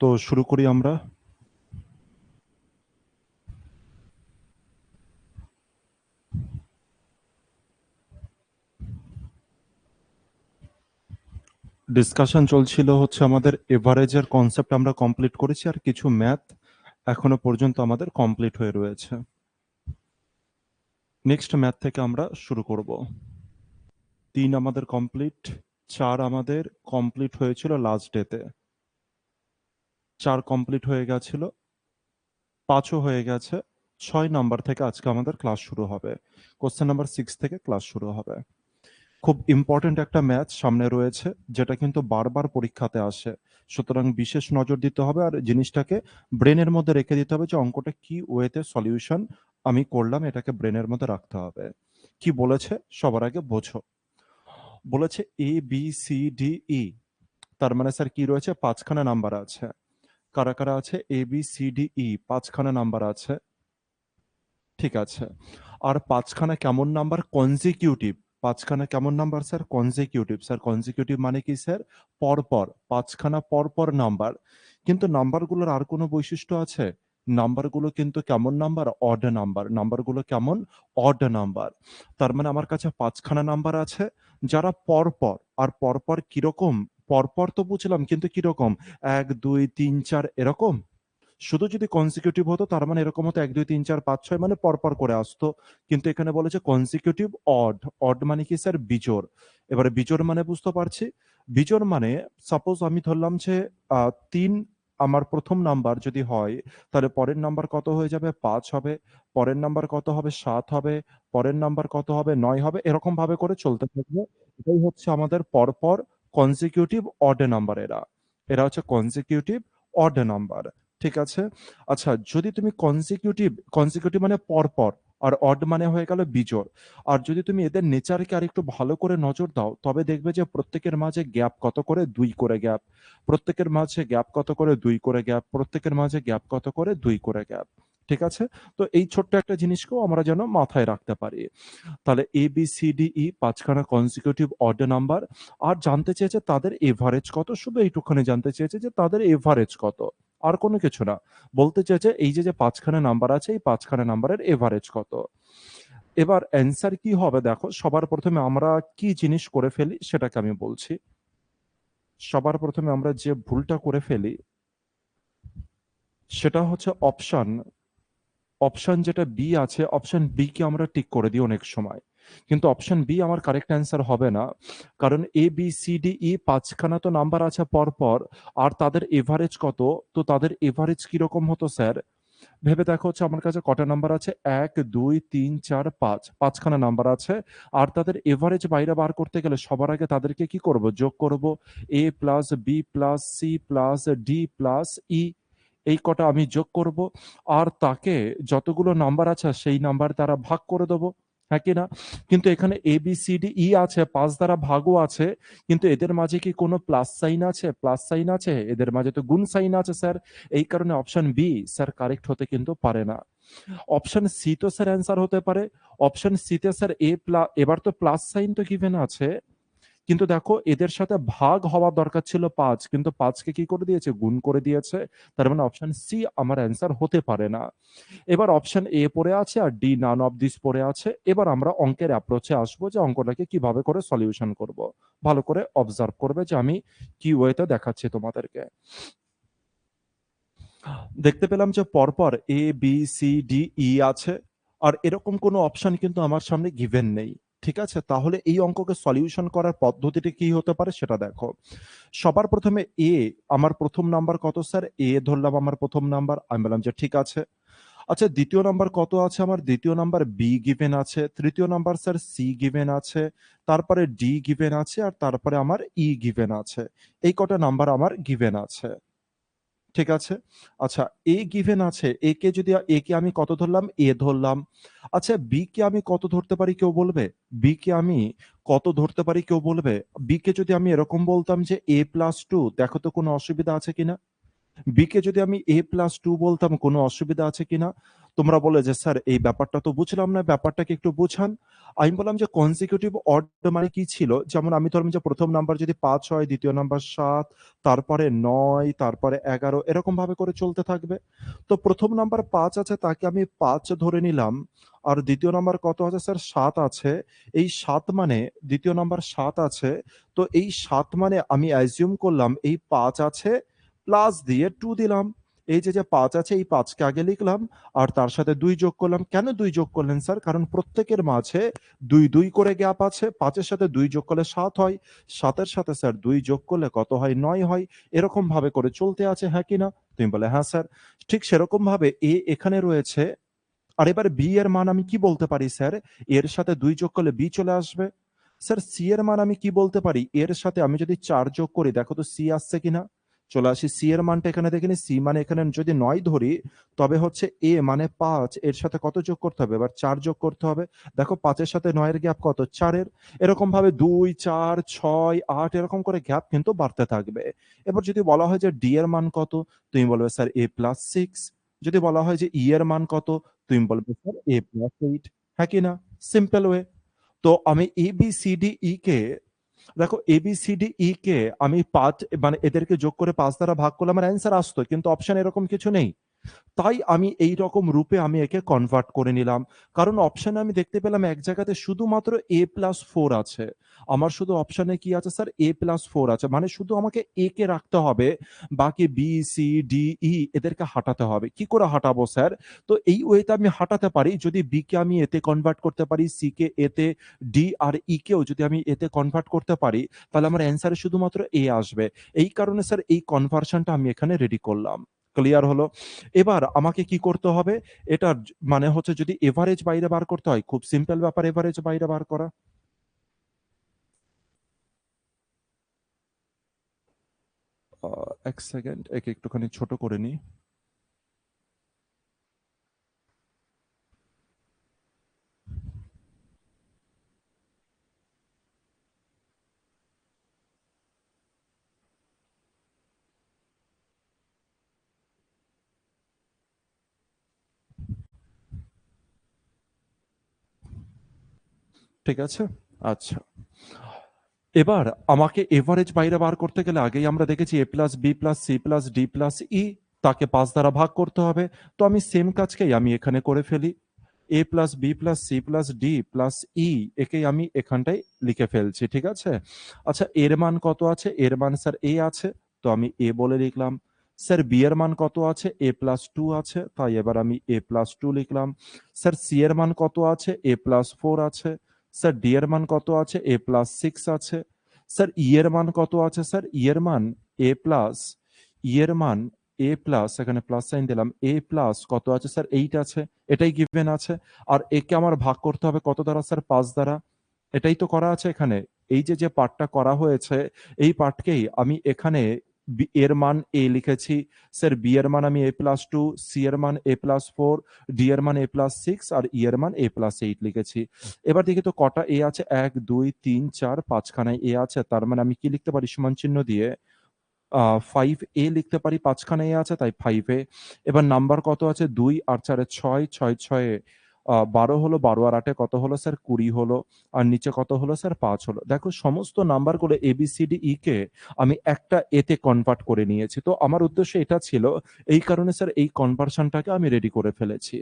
তো শুরু করি আমরা। ডিসকাশন চলছিল হচ্ছে আমাদের এভারেজের কনসেপ্ট আমরা কমপ্লিট করেছি, আর কিছু ম্যাথ এখনো পর্যন্ত আমাদের কমপ্লিট হয়ে রয়েছে। নেক্সট ম্যাথ থেকে আমরা শুরু করব। 3 আমাদের কমপ্লিট, 4 আমাদের কমপ্লিট হয়েছিল লাস্ট ডেতে, 4 কমপ্লিট হয়ে গেছিল, 5ও হয়ে গেছে। 6 নাম্বার থেকে আজকে আমাদের ক্লাস শুরু হবে। কোশ্চেন নাম্বার 6 থেকে ক্লাস শুরু হবে। খুব ইম্পর্টেন্ট একটা ম্যাথ সামনে রয়েছে, যেটা কিন্তু বারবার পরীক্ষাতে আসে। সুতরাং বিশেষ নজর দিতে হবে, আর জিনিসটাকে ব্রেনের মধ্যে রেখে দিতে হবে যে অঙ্কটা কি ওয়েতে সলিউশন আমি করলাম, এটাকে ব্রেনের মধ্যে রাখতে হবে। কি বলেছে সবার আগে বোঝো। বলেছে এ বি সি ডি ই, তার মানে স্যার কি রয়েছে? 5খানা নাম্বার আছে। কারা কারা আছে? A B C D E 5খানা নাম্বার আছে, ঠিক আছে। আর 5খানা কেমন নাম্বার? কনজিকিউটিভ। 5খানা কেমন number sir? Consecutive. Sir consecutive মানে কি স্যার? পরপর, 5খানা পরপর নাম্বার। কিন্তু নাম্বারগুলোর আর কোনো বৈশিষ্ট্য আছে? নাম্বারগুলো কিন্তু কেমন নাম্বার? Odd number. নাম্বারগুলো কেমন? Odd number. তার মানে আমার কাছে 5খানা নাম্বার আছে যারা পরপর। আর পরপর কিরকম? পরপর তো বুঝলাম, কিন্তু কিরকম? 1 2 3 4 এরকম। শুধু যদি কনসিকিউটিভ হতো তার মানে এরকম হতো 1 2 3 4 5 6 মানে পরপর করে আসতো। কিন্তু এখানে বলেছে কনসিকিউটিভ অড। অড মানে কি স্যার? বিজোড়। এবারে বিজোড় মানে বুঝতে পারছি। বিজোড় মানে সাপোজ আমি ধরলাম যে 3 আমার প্রথম নাম্বার যদি হয়, তাহলে পরের নাম্বার কত হয়ে যাবে? 5 হবে। পরের নাম্বার কত হবে? 7 হবে। পরের নাম্বার কত হবে? 9 হবে। এরকম ভাবে করে চলতে থাকবে। এটাই হচ্ছে আমাদের পরপর কনসিকিউটিভ অড নাম্বার। এরা এরা হচ্ছে কনসিকিউটিভ অড নাম্বার। ঠিক আছে। আচ্ছা, যদি তুমি কনজিকিউটিভ মানে পরপর, আর অড মানে হয়ে গেল বিজোড়। আর যদি তুমি এদের নেচারকে আরেকটু ভালো করে নজর দাও, তবে দেখবে যে প্রত্যেকের মাঝে গ্যাপ কত করে? 2 করে গ্যাপ। প্রত্যেকের মাঝে গ্যাপ কত করে? 2 করে গ্যাপ। প্রত্যেকের মাঝে গ্যাপ কত করে? 2 করে গ্যাপ। ঠিক আছে। তো এই ছোট্ট একটা জিনিসকেও আমরা যেন মাথায় রাখতে পারি। তাহলে A B C D E 5খানা কনজিকিউটিভ অড নাম্বার। আর জানতে চেয়েছে তাদের এভারেজ কত, শুধু এইটুখানি জানতে চেয়েছে যে তাদের এভারেজ কত, আর কোনো কিছু না। বলতে চেয়েছে এই যে 5খানা নাম্বার আছে, এই 5খানা নাম্বারের এভারেজ কত। এবার অ্যান্সার কি হবে দেখো। সবার প্রথমে আমরা কি জিনিস করে ফেলি সেটাকে আমি বলছি। সবার প্রথমে আমরা যে ভুলটা করে ফেলি সেটা হচ্ছে অপশন অপশন যেটা বি আছে, অপশন বি কে আমরা টিক করে দিই অনেক সময়। কিন্তু অপশন বি আমার কারেক্ট অ্যান্সার হবে না। কারণ এ বি সি ডি ই 5খানা তো নাম্বার আছে পরপর, আর তাদের এভারেজ কত? তো তাদের এভারেজ কিরকম হতো স্যার? ভেবে দেখো হচ্ছে আমার কাছে কটা নাম্বার আছে? 1 2 3 4 5, 5খানা নাম্বার আছে। আর তাদের এভারেজ বাইরে বার করতে গেলে সবার আগে তাদেরকে কি করব? যোগ করব। A plus B plus C plus D plus E, এই কটা আমি যোগ করব। আর তাকে যতগুলো নাম্বার আছে সেই নাম্বার দ্বারা ভাগ করে দেবো। হ্যাঁ কি না? কিন্তু এখানে এ বি সি ডি ই আছে, 5 দ্বারা ভাগও আছে। কিন্তু এদের মাঝে কি কোনো প্লাস সাইন আছে? প্লাস সাইন আছে? এদের মাঝে তো গুণ সাইন আছে স্যার। এই কারণে অপশন বি স্যার কারেক্ট হতে কিন্তু পারে না। অপশন সি তো স্যার অ্যান্সার হতে পারে। অপশন সি তে স্যার এবার তো প্লাস সাইন তো গিভেন আছে। কিন্তু দেখো এদের সাথে ভাগ হওয়ার দরকার ছিল 5, কিন্তু 5কে কি করে দিয়েছে? গুণ করে দিয়েছে। তার মানে অপশন সি আমার অ্যান্সার হতে পারে না। এবার অপশন এ পড়ে আছে আর ডি নান অফ দিস পড়ে আছে। এবার আমরা অঙ্কের অ্যাপ্রোচে আসবো যে অঙ্কটাকে কিভাবে করে সলিউশন করব। ভালো করে অবজার্ভ করবে যে আমি কি ওয়েতে দেখাচ্ছি তোমাদেরকে। দেখতে পেলাম যে পরপর এ বি সি ডি ই আছে, আর এরকম কোনো অপশন কিন্তু আমার সামনে গিভেন নেই। ঠিক আছে, তাহলে এই অঙ্ককে সলিউশন করার পদ্ধতিটা কি হতে পারে সেটা দেখো। সবার প্রথমে এ, আমার প্রথম নাম্বার কত স্যার? এ ধরলাম আমার প্রথম নাম্বার, আমি বললাম যে ঠিক আছে। আচ্ছা, দ্বিতীয় নাম্বার কত আছে আমার? দ্বিতীয় নাম্বার বি গিভেন আছে। তৃতীয় নাম্বার স্যার সি গিভেন আছে। তারপরে ডি গিভেন আছে, আর তারপরে আমার ই গিভেন আছে। এই কটা নাম্বার আমার গিভেন আছে। ঠিক আছে। আচ্ছা, এ গিভেন আছে। এ কে আমি কত ধরলাম? এ ধরলাম। আচ্ছা, বি কে আমি কত ধরতে পারি কেউ বলবে? বি কে আমি কত ধরতে পারি কেউ বলবে? বি কে যদি আমি এরকম বলতাম যে এ প্লাস টু, দেখো তো কোনো অসুবিধা আছে কিনা? বি কে যদি আমি এ প্লাস টু বলতাম, কোনো অসুবিধা আছে কিনা? তোমরা বলে যে স্যার এই ব্যাপারটা তো বুঝলাম না, ব্যাপারটাকে একটু বুঝান। আমি বললাম যে কনজিকিউটিভ অড মানে কি ছিল, যেমন আমি ধরলাম যে প্রথম নাম্বার যদি 5 হয়, দ্বিতীয় নাম্বার 7, তারপরে 9, তারপরে 11, এরকম ভাবে করে চলতে থাকবে। তো প্রথম নাম্বার 5 আছে, তাকে আমি 5 ধরে নিলাম। আর দ্বিতীয় নাম্বার কত আছে স্যার? 7 আছে। এই 7 মানে দ্বিতীয় নাম্বার 7 আছে। তো এই 7 মানে আমি অ্যাজিউম করলাম এই 5 আছে, প্লাস দিয়ে 2 দিলাম। এই যে 5 আছে, এই 5 কে আগে লিখলাম আর তার সাথে 2 যোগ করলাম। কেন 2 যোগ করলেন স্যার? কারণ প্রত্যেকের মাঝে 2, 2 করে গ্যাপ আছে। 5 এর সাথে 2 যোগ করলে 7 হয়। 7 এর সাথে স্যার 2 যোগ করলে কত হয়? 9 হয়। এরকম ভাবে করে চলতে আছে, হ্যাঁ কি না? তুমি বলে, "হ্যাঁ স্যার।" ঠিক সেরকম ভাবে এ এখানে রয়েছে। আর এবার বি এর মান আমি কি বলতে পারি স্যার? এর সাথে 2 যোগ করলে বি চলে আসবে। স্যার সি এর মান আমি কি বলতে পারি? এর সাথে আমি যদি 4 যোগ করি, দেখো তো সি আসছে কিনা? চলে আসি। সি এর মানটা এখানে দেখে নিই। সি মানে এখানে যদি 9 ধরি, তবে হচ্ছে এ মানে 5, এর সাথে কত যোগ করতে হবে? এবার 4 যোগ করতে হবে। দেখো 5 এর সাথে 9 এর গ্যাপ কত? 4 এর। এরকম ভাবে 2, 4, 6, 8 এরকম করে গ্যাপ কিন্তু বাড়তে থাকবে। এবার যদি বলা হয় যে ডি এর মান কত? তুমি বলবে স্যার a + 6। যদি বলা হয় যে ই এর মান কত? তুমি বলবে স্যার a + 8। হ্যাঁ কি না? Simple way. তো আমি এ বি সি ডি ই কে, দেখো এ বি সি ডি ই কে আমি 5 মানে এদেরকে যোগ করে 5 দ্বারা ভাগ করলে আমার অ্যান্সার আসতো, কিন্তু অপশন এরকম কিছু নেই। তাই আমি এইরকম রূপে আমি একে কনভার্ট করে নিলাম। কারণ অপশনে আমি দেখতে পেলাম এক জায়গাতে শুধুমাত্র a+4 আছে। আমার শুধু অপশনে কি আছে স্যার? a+4 আছে। মানে শুধু আমাকে a কে রাখতে হবে। বাকি বি, সি, ডি, ই এদেরকে হাঁটাতে হবে। কি করে হাঁটাবো স্যার? তো এই ওয়েতে আমি হাঁটাতে পারি, যদি বি কে আমি এতে কনভার্ট করতে পারি, সি কে এতে, ডি আর ই কেও যদি আমি এতে কনভার্ট করতে পারি, তাহলে আমার অ্যান্সারে শুধুমাত্র এ আসবে। এই কারণে স্যার এই কনভার্সনটা আমি এখানে রেডি করলাম। ক্লিয়ার হলো? এবার আমাকে কি করতে হবে? এটার মানে হচ্ছে যদি এভারেজ বাইরে বার করতে হয়, খুব সিম্পল ব্যাপার এভারেজ বাইরে বার করা। ১ সেকেন্ড, একে একটুখানি ছোট করে নিই। ঠিক আছে? আচ্ছা। এবার আমাকে এভারেজ বাইরে বার করতে গেলে আগেই আমরা দেখেছি a plus B plus C plus D plus E, তাকে 5 দ্বারা ভাগ করতে হবে। তো আমি সেম কাজকেই আমি এখানে করে ফেলি। a plus B plus C plus D plus E, একেই আমি এখানটায় লিখে ফেলছি। ঠিক আছে? আচ্ছা, এর মান কত আছে? এর মান স্যার এ আছে, তো আমি এ বলে লিখলাম। স্যার বি এর মান কত আছে? এ প্লাস 2 আছে, তাই এবার আমি এ প্লাস 2 লিখলাম। স্যার সি এর মান কত আছে? এ প্লাস 4 আছে। স্যার ডি এর মান কত আছে? এ প্লাস 6 আছে। স্যার ই এর মান কত আছে? স্যার ই এর মান এ প্লাস, ই এর মান এ প্লাস, এখানে প্লাস সাইন দিলাম, এ প্লাস কত আছে স্যার? 8 আছে। এটাই গিভেন আছে। আর একে আমার ভাগ করতে হবে কত দ্বারা স্যার? 5 দ্বারা। এটাই তো করা আছে এখানে। এই যে পার্টটা করা হয়েছে, এই পার্টকেই আমি এখানে এর মান এ লিখেছি। স্যার বি এর মান আমি a+2, সি এর মান a+4, ডি এর মান a+6 আর ই এর মান a+8 লিখেছি। এবার দেখি তো কটা এ আছে? 1, 2, 3, 4, 5 খানায় এ আছে। তার মানে আমি কি লিখতে পারি সমান চিহ্ন দিয়ে? 5A লিখতে পারি, ৫ খানা এ আছে, তাই 5A। এবার নাম্বার কত আছে? ২ আর ৪ এ ৬, ৬, ৬ এ ১২ হলো, ১২ আর ৮ এ কত হলো স্যার? ২০ হলো। আর নিচে কত হলো স্যার? ৫ হলো। দেখো সমস্ত নাম্বারগুলো ABCDE কে আমি একটা এতে কনভার্ট করে নিয়েছি। তো আমার উদ্দেশ্য এটা ছিল, এই কারণে স্যার এই কনভার্সনটাকে আমি রেডি করে ফেলেছি।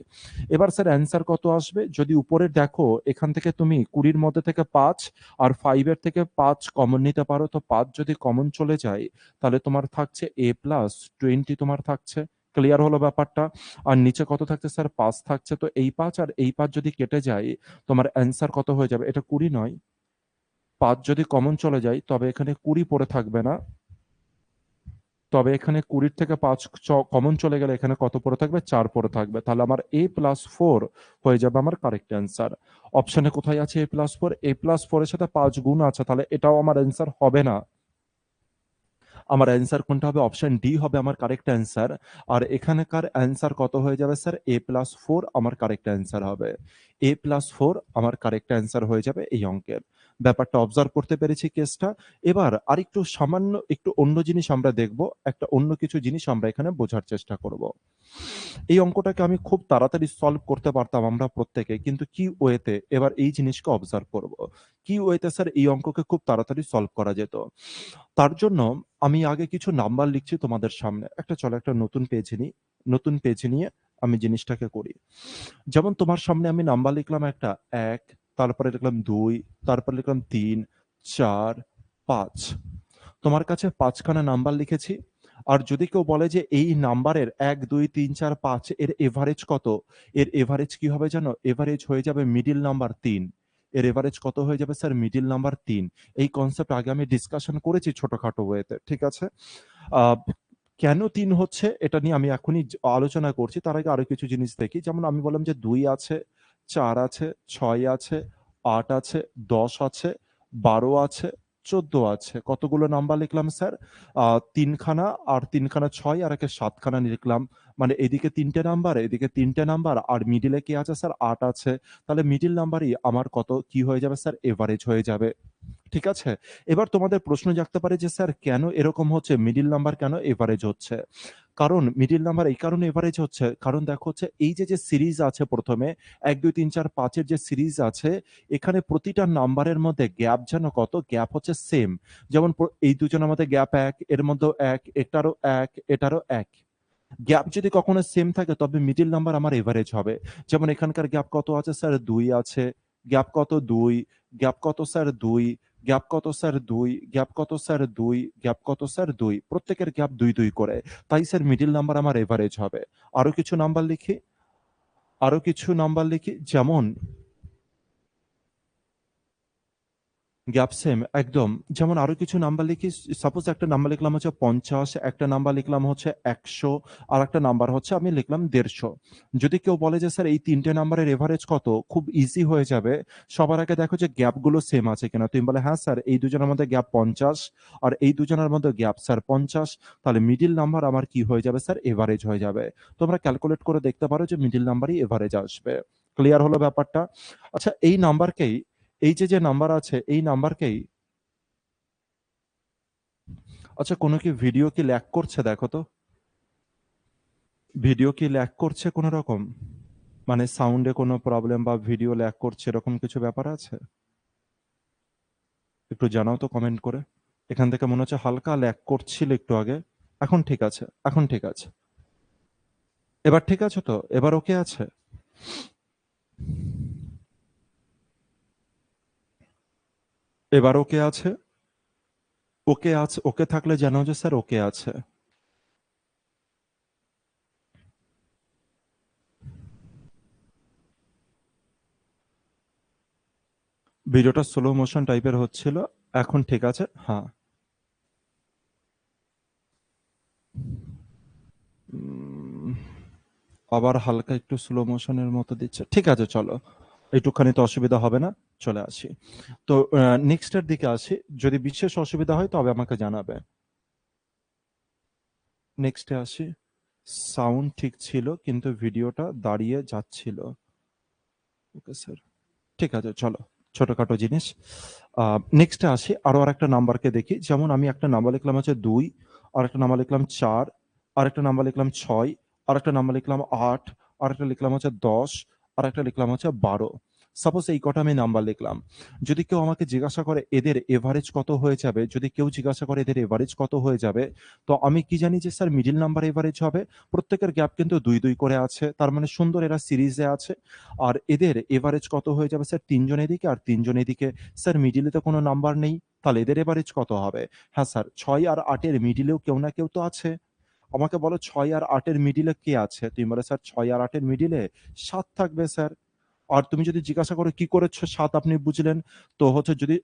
এবার স্যার অ্যান্সার কত আসবে? যদি উপরে দেখো, এখান থেকে তুমি ২০ র মধ্যে থেকে ৫ আর ৫ এর থেকে ৫ কমন নিতে পারো। তো ৫ যদি কমন চলে যায়, তাহলে তোমার থাকছে a প্লাস 20 তোমার থাকছে। ক্লিয়ার হলো ব্যাপারটা? আর নিচে কত থাকছে স্যার? 5 থাকছে। তো এই 5 আর এই 5 যদি কেটে যায়, তোমার অ্যান্সার কত হয়ে যাবে? এটা 20 নয়। 5 যদি কমন চলে যায়, তবে এখানে 20 পড়ে থাকবে না। তবে এখানে 20 থেকে 5 কমন চলে গেলে এখানে কত পড়ে থাকবে? 4 পড়ে থাকবে। তাহলে আমার a প্লাস 4 হয়ে যাবে আমার কারেক্ট অ্যান্সার। অপশনে কোথায় আছে a প্লাস 4? a প্লাস 4 এর সাথে 5 গুণ আছে, তাহলে এটাও আমার অ্যান্সার হবে না। আমার অ্যান্সার কোনটা হবে? অপশন ডি হবে আমার কারেক্ট অ্যান্সার। আর এখানকার অ্যান্সার কত হয়ে যাবে স্যার? a+4 আমার কারেক্ট অ্যান্সার হবে। a+4 আমার কারেক্ট অ্যান্সার হয়ে যাবে এই অঙ্কের। ব্যাপারটা অবজার্ভ করতে পেরেছি কেসটা। এবার আরেকটু সামান্য একটু অন্য জিনিস আমরা দেখব। একটা অন্য কিছু জিনিস আমরা এখানে বোঝার চেষ্টা করব। এই অঙ্কটাকে আমি খুব তাড়াতাড়ি সলভ করতে পারতাম আমরা প্রত্যেকে, কিন্তু কি ওয়েতে এবার এই জিনিসকে অবজার্ভ করব। কি ওয়েতে স্যার এই অঙ্ককে খুব তাড়াতাড়ি সলভ করা যেত? তার জন্য আমি আগে কিছু নাম্বার লিখছি তোমাদের সামনে। চলো একটা নতুন পেজ নিই। নতুন পেজ নিয়ে আমি জিনিসটাকে করি। যেমন তোমার সামনে আমি নাম্বার লিখলাম একটা ১, তারপরে লিখলাম ২, তারপরে লিখলাম ৩, ৪, ৫। তোমার কাছে ৫ খানা নাম্বার লিখেছি। আর যদি কেউ বলে যে এই নাম্বারের ১, ২, ৩, ৪, ৫ এর এভারেজ কত? এর এভারেজ কি হবে জানো? এভারেজ হয়ে যাবে মিডল নাম্বার ৩। এর এভারেজ কত হয়ে যাবে স্যার? Middle number ৩। এই কনসেপ্ট আগে আমি ডিসকাশন করেছি ছোটখাটো ওয়েতে। ঠিক আছে? আ কেন ৩ হচ্ছে এটা নিয়ে আমি এখনই আলোচনা করছি। তার আগে আরো কিছু জিনিস দেখি। যেমন আমি বললাম যে ২ আছে, ৪ আছে, ৬ আছে, ৮ আছে, ১০ আছে, ১২ আছে, ১৪ আছে। কতগুলো নাম্বার লিখলাম স্যার? ৩ খানা, আর ৩ খানা ৬ আর একে ৭ খানা লিখলাম। মানে এদিকে ৩ টে নাম্বার, এদিকে ৩ টে নাম্বার, আর মিডলে কি আছে স্যার? ৮ আছে। তাহলে মিডল নাম্বারই আমার কত কি হয়ে যাবে স্যার? এভারেজ হয়ে যাবে। ঠিক আছে? এবার তোমাদের প্রশ্ন জাগতে পারে যে স্যার কেন এরকম হচ্ছে? মিডল নাম্বার কেন এভারেজ হচ্ছে? কারণ মিডল নাম্বার এই কারণে এভারেজ হচ্ছে, কারণ দেখো হচ্ছে এই যে সিরিজ আছে প্রথমে ১, ২, ৩, ৪, ৫ এর যে সিরিজ আছে, এখানে প্রতিটা নাম্বারের মধ্যে গ্যাপ যেন কত? গ্যাপ হচ্ছে সেম। যেমন এই দুজনের মধ্যে গ্যাপ ১, এর মধ্যেও ১, এটারও ১, এটারও ১। গ্যাপ যদি কখনো সেম থাকে তবে মিডল নাম্বার আমার এভারেজ হবে। যেমন এখানকার গ্যাপ কত আছে স্যার? ২ আছে। গ্যাপ কত? ২। গ্যাপ কত স্যার? ২। গ্যাপ কত স্যার? ২। গ্যাপ কত স্যার? ২। গ্যাপ কত স্যার? ২। প্রত্যেকের গ্যাপ ২, ২ করে। তাই স্যার মিডল নাম্বার আমার এভারেজ হবে। আরো কিছু নাম্বার লিখি। যেমন গ্যাপ সেম একদম। যেমন আরো কিছু নাম্বার লিখি। সাপোজ একটা নাম্বার লিখলাম হচ্ছে ৫০, একটা নাম্বার লিখলাম হচ্ছে ১০০, আর একটা নাম্বার হচ্ছে আমি লিখলাম ১৫০। যদি কেউ বলে যে স্যার এই ৩ টে নাম্বারের এভারেজ কত? খুব ইজি হয়ে যাবে। সবার আগে দেখো যে গ্যাপগুলো সেম আছে কিনা। তুমি বলে হ্যাঁ স্যার এই দুজনের মধ্যে গ্যাপ ৫০ আর এই দুজনের মধ্যে গ্যাপ স্যার ৫০। তাহলে মিডল নাম্বার আমার কি হয়ে যাবে স্যার? এভারেজ হয়ে যাবে। তোমরা ক্যালকুলেট করে দেখতে পারো যে মিডল নাম্বারই এভারেজ আসবে। ক্লিয়ার হলো ব্যাপারটা? আচ্ছা এই নাম্বারকেই এই যে নাম্বার আছে এই নাম্বারকেই আচ্ছা কোনো কি ভিডিও কি ল্যাগ করছে দেখো তো? ভিডিও কি ল্যাগ করছে কোনো রকম? মানে সাউন্ডে কোনো প্রবলেম বা ভিডিও ল্যাগ করছে এরকম কিছু ব্যাপার আছে? একটু জানাও তো কমেন্ট করে। এখান থেকে মনে হচ্ছে হালকা ল্যাগ করছিল একটু আগে। এখন ঠিক আছে, এখন ঠিক আছে। এবার ঠিক আছে তো? এবার ওকে আছে? এবার ওকে আছে? ওকে আছে, ওকে থাকলে জানাও যে স্যার ওকে আছে। ভিডিওটা স্লো মোশন টাইপের হচ্ছিল। এখন ঠিক আছে? হ্যাঁ। উম, আবার হালকা একটু স্লো মোশনের মতো দিচ্ছে। ঠিক আছে চলো। একটুখানি তো অসুবিধা হবে না। চলে আসি। তো নেক্সট এর দিকে আসি। যদি বিশেষ অসুবিধা হয় তবে আমাকে জানাবে। নেক্সটে আসি। সাউন্ড ঠিক ছিল কিন্তু ভিডিওটা দাঁড়িয়ে যাচ্ছিল। Okay sir. ঠিক আছে চলো। ছোটখাটো জিনিস। নেক্সটে আসি। আরো আরেকটা নাম্বারকে দেখি। যেমন আমি একটা নাম্বার লিখলাম হচ্ছে ২, আরেকটা নাম্বার লিখলাম ৪, আরেকটা নাম্বার লিখলাম ৬, আরেকটা নাম্বার লিখলাম ৮, আরেকটা লিখলাম হচ্ছে ১০, আরেকটা লিখলাম হচ্ছে ১২। সাপোজ এই কটা আমি নাম্বার লিখলাম। যদি কেউ আমাকে জিজ্ঞাসা করে এদের এভারেজ কত হয়ে যাবে, যদি কেউ জিজ্ঞাসা করে এদের এভারেজ কত হয়ে যাবে, তো আমি কি জানি যে স্যার মিডল নাম্বার এভারেজ হবে। প্রত্যেকের গ্যাপ কিন্তু ২, ২ করে আছে। তার মানে সুন্দর এরা সিরিজে আছে। আর এদের এভারেজ কত হয়ে যাবে স্যার? ৩ জন এদিকে আর ৩ জন এদিকে। স্যার মিডলে তো কোনো নাম্বার নেই। তাহলে এদের এভারেজ কত হবে? হ্যাঁ স্যার ৬ আর ৮ এর মিডলেও কেউ না কেউ তো আছে। আমাকে বলো ৬ আর ৮ এর মিডলে কে আছে? তুমি বলে স্যার ৬ আর ৮ এর মিডলে ৭ থাকবে স্যার। আর তুমি যদি জিজ্ঞাসা করো কি করে ৭ আপনি বুঝলেন? তো হচ্ছে যদি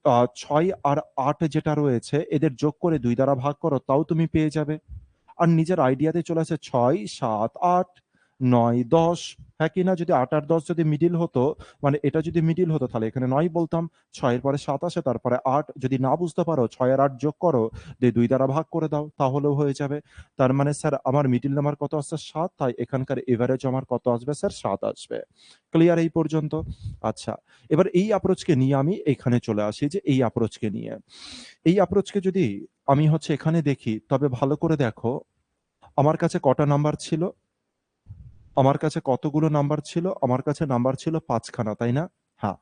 ৬ আর ৮ যেটা রয়েছে এদের যোগ করে ২ দ্বারা ভাগ করো তাও তুমি পেয়ে যাবে। আর নিজের আইডিয়াতে চলে আসে ৬, ৭, ৮। 9, 10, হ্যাঁ কি না? যদি 8 আর 10 যদি মিডল হতো, মানে এটা যদি মিডল হতো তাহলে এখানে 9 বলতাম। 6 এর পরে 7 আসে, তারপরে 8। যদি না বুঝতে পারো 6 আর 8 যোগ করো, দিয়ে 2 দ্বারা ভাগ করে দাও, তাহলেও হয়ে যাবে। তার মানে স্যার আমার মিডল নাম্বার কত আসছে? 7, তাই এখানকার এভারেজ আমার কত আসবে স্যার? 7 আসবে। ক্লিয়ার এই পর্যন্ত? আচ্ছা, এবার এই অ্যাপ্রোচকে নিয়ে আমি এখানে চলে আসি, যে এই অ্যাপ্রোচকে নিয়ে। এই অ্যাপ্রোচকে যদি আমি হচ্ছে এখানে দেখি, তবে ভালো করে দেখো, আমার কাছে কটা নাম্বার ছিল? আমার কাছে কতগুলো নাম্বার ছিল? আমার কাছে নাম্বার ছিল 5 খানা, তাই না? হ্যাঁ।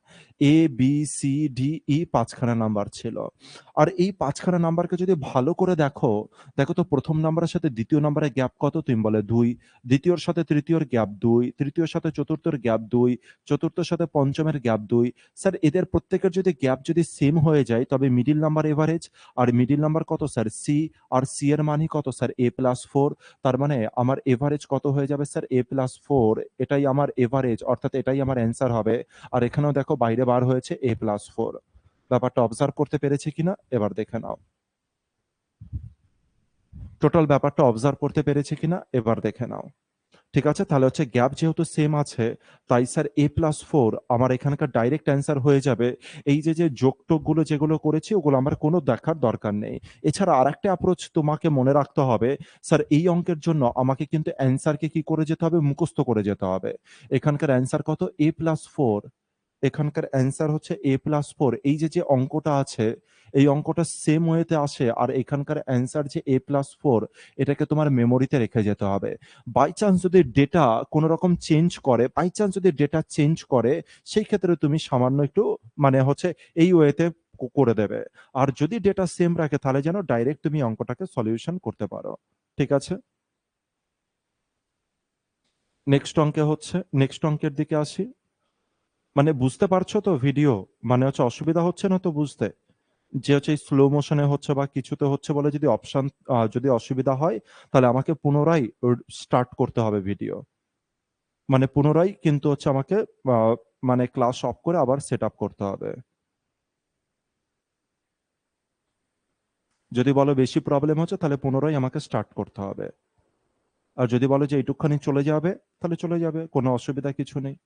এ, বি, সি, ডি, ই 5 খানা নাম্বার ছিল। আর এই 5 খানা নাম্বারকে যদি ভালো করে দেখো, দেখো তো প্রথম নাম্বারের সাথে দ্বিতীয় নাম্বারের গ্যাপ কত? তুমি বলে 2। দ্বিতীয়র সাথে তৃতীয়র গ্যাপ 2, তৃতীয়র সাথে চতুর্থের গ্যাপ 2, চতুর্থের সাথে পঞ্চমের গ্যাপ 2। স্যার এদের প্রত্যেকের যদি গ্যাপ যদি সেম হয়ে যায়, তবে মিডল নাম্বার এভারেজ। আর মিডল নাম্বার কত স্যার? সি। আর সি এর মানই কত স্যার? a+4। তার মানে আমার এভারেজ কত হয়ে যাবে স্যার? a+4। এটাই আমার এভারেজ, অর্থাৎ এটাই আমার অ্যান্সার হবে। আর এখানেও দেখো বাইরে বার হয়েছে a+4। ব্যাপারটা অবজার্ভ করতে পেরেছি কিনা এবার দেখে নাও। টোটাল ব্যাপারটা অবজার্ভ করতে পেরেছি কিনা এবার দেখে নাও। ঠিক আছে, তাহলে হচ্ছে গ্যাপ যেহেতু সেম আছে, তাই স্যার a+4 আমার এখানকার ডাইরেক্ট অ্যান্সার হয়ে যাবে। এই যে যে যোগটোকগুলো যেগুলো করেছি, ওগুলো আমার কোনো দেখার দরকার নেই। এছাড়া আরেকটা অ্যাপ্রোচ তোমাকে মনে রাখতে হবে, স্যার এই অঙ্কের জন্য আমাকে কিন্তু অ্যান্সারকে কি করে যেতে হবে? মুখস্থ করে যেতে হবে। এখানকার অ্যান্সার কত? a+4। এখানকার অ্যান্সার হচ্ছে a+4। এই যে যে অঙ্কটা আছে, এই অঙ্কটা সেম ওয়েতে আসে, আর এখানকার অ্যান্সার যে a+4, এটাকে তোমার মেমোরিতে রেখে যেতে হবে। বাই চান্স যদি ডেটা কোনো রকম চেঞ্জ করে, বাই চান্স যদি ডেটা চেঞ্জ করে, সেই ক্ষেত্রে তুমি সামান্য একটু মানে হচ্ছে এই ওয়েতে করে দেবে। আর যদি ডেটা সেম রাখে, তাহলে যেন ডাইরেক্ট তুমি অঙ্কটাকে সলিউশন করতে পারো। ঠিক আছে? নেক্সট অঙ্কের দিকে আসি। মানে বুঝতে পারছো তো ভিডিও? মানে হচ্ছে অসুবিধা হচ্ছে না তো বুঝতে? যে হচ্ছে স্লো মোশনে হচ্ছে বা কিছুতে হচ্ছে বলে যদি অপশন, যদি অসুবিধা হয়, তাহলে আমাকে পুনরায় স্টার্ট করতে হবে ভিডিও। মানে পুনরায় কিন্তু হচ্ছে আমাকে মানে ক্লাস অফ করে আবার সেট আপ করতে হবে। যদি বলো বেশি প্রবলেম হচ্ছে, তাহলে পুনরায় আমাকে স্টার্ট করতে হবে। আর যদি বলো যে এইটুকখানি চলে যাবে, তাহলে চলে যাবে, কোনো অসুবিধা কিছু নেই।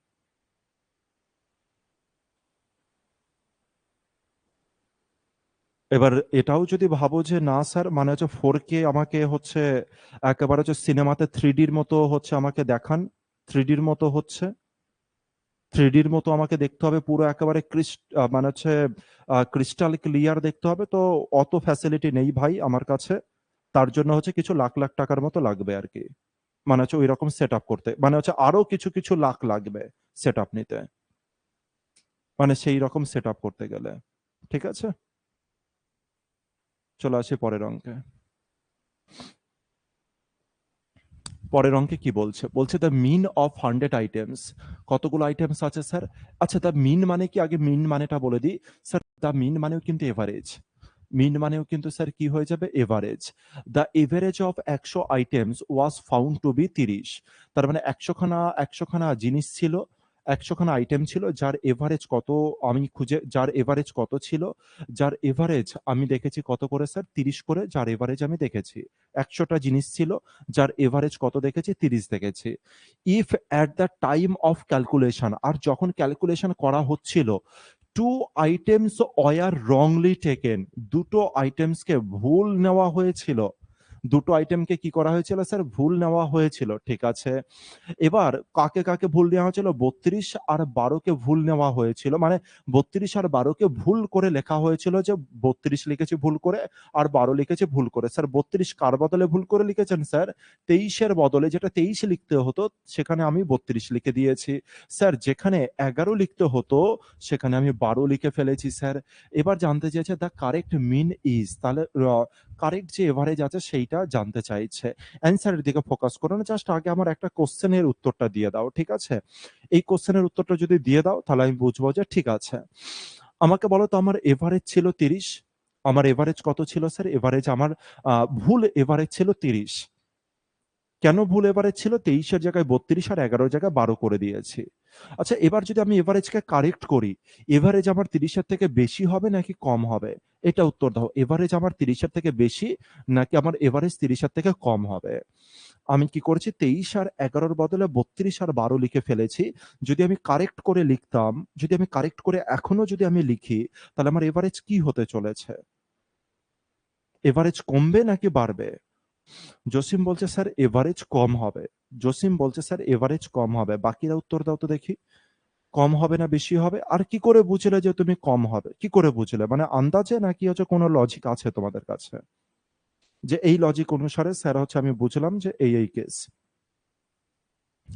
এবার এটাও যদি ভাবো যে না স্যার, মানে হচ্ছে 4K আমাকে হচ্ছে একেবারে হচ্ছে সিনেমাতে 3Dর মতো হচ্ছে আমাকে দেখান, 3Dর মতো হচ্ছে, 3Dর মতো আমাকে দেখতে হবে, পুরো একেবারে মানে হচ্ছে ক্রিস্টাল ক্লিয়ার দেখতে হবে, তো অত ফ্যাসিলিটি নেই ভাই আমার কাছে। তার জন্য হচ্ছে কিছু লাখ লাখ টাকার মতো লাগবে আর কি। মানে হচ্ছে ওই রকম সেট আপ করতে, মানে হচ্ছে আরো কিছু কিছু লাখ লাগবে সেট আপ নিতে, মানে সেই রকম সেট আপ করতে গেলে। ঠিক আছে, চলে আসি পরের অঙ্কে। পরের অঙ্কে কি বলছে? বলছে দ্য মিন অফ 100 আইটেমস। কতগুলো আইটেমস আছে স্যার? আচ্ছা, দ্য মিন মানে কি? আগে মিন মানেটা বলে দিই স্যার। দ্য মিন মানেও কিন্তু এভারেজ। মিন মানেও কিন্তু স্যার কি হয়ে যাবে? Average. The average of 100 items was found to be 30। তার মানে 100 খানা জিনিস ছিল, 100 খানা আইটেম ছিল, যার এভারেজ কত? আমি খুঁজে, যার এভারেজ কত ছিল? যার এভারেজ আমি দেখেছি কত করে স্যার? 30 করে, যার এভারেজ আমি দেখেছি। 100টা জিনিস ছিল, যার এভারেজ কত দেখেছি? 30 দেখেছি। If at the time of calculation, আর যখন ক্যালকুলেশন করা হচ্ছিল, two items were wrongly taken, দুটো আইটেমসকে ভুল নেওয়া হয়েছিল। দুটো আইটেমকে কি করা হয়েছিল স্যার? ভুল নেওয়া হয়েছিল। ঠিক আছে, এবার কাকে কাকে ভুল নেওয়া হয়েছিল? 32 আর 12কে ভুল নেওয়া হয়েছিল। মানে 32 আর 12কে ভুল করে লেখা হয়েছিল, যে 32 লিখেছি ভুল করে আর 12 লিখেছি ভুল করে। স্যার 32 কার বদলে ভুল করে লিখেছেন স্যার? 23 এর বদলে যেটা 23 লিখতে হতো, সেখানে আমি 32 লিখে দিয়েছি। স্যার যেখানে 11 লিখতে হতো, সেখানে আমি 12 লিখে ফেলেছি স্যার। এবার জানতে চেয়েছে দ্য কারেক্ট মিন ইজ, তাহলে কারেক্ট যে এভারেজ আছে সেইটা জানতে চাইছে। অ্যান্সারের দিকে ফোকাস করো না, জাস্ট আগে আমার একটা কোশ্চেনের উত্তরটা দিয়ে দাও। ঠিক আছে, এই কোশ্চেনের উত্তরটা যদি দিয়ে দাও, তাহলে আমি বুঝবো যে ঠিক আছে। আমাকে বলো তো, আমার এভারেজ ছিল 30। আমার এভারেজ কত ছিল স্যার? এভারেজ আমার ভুল এভারেজ ছিল 30। কেন ভুল এভারেজ ছিল? 23 এর জায়গায় 32 আর 11 এর জায়গায় 12 করে দিয়েছি। আচ্ছা, এবার যদি আমি এভারেজকে কারেক্ট করি, এভারেজ আমার 30 এর থেকে বেশি হবে নাকি কম হবে? এটা উত্তর দাও। এভারেজ আমার 30 এর থেকে বেশি, নাকি আমার এভারেজ 30 এর থেকে কম হবে? আমি কি করেছি 23 আর 11 এর বদলে 32 আর 12 লিখে ফেলেছি। যদি আমি কারেক্ট করে লিখতাম, যদি আমি কারেক্ট করে এখনো যদি আমি লিখি, তাহলে আমার এভারেজ কি হতে চলেছে? এভারেজ কমবে নাকি বাড়বে? জসিম বলছে স্যার এভারেজ কম হবে। জসিম বলছে স্যার এভারেজ কম হবে। বাকিরা উত্তর দাও তো দেখি। কম হবে না বেশি হবে? আর কি করে বুঝলে যে তুমি কম হবে? কি করে বুঝলে? মানে আন্দাজে নাকি হচ্ছে কোনো লজিক আছে তোমাদের কাছে? যে এই লজিক অনুসারে স্যার হচ্ছে আমি বুঝলাম যে এই কেস।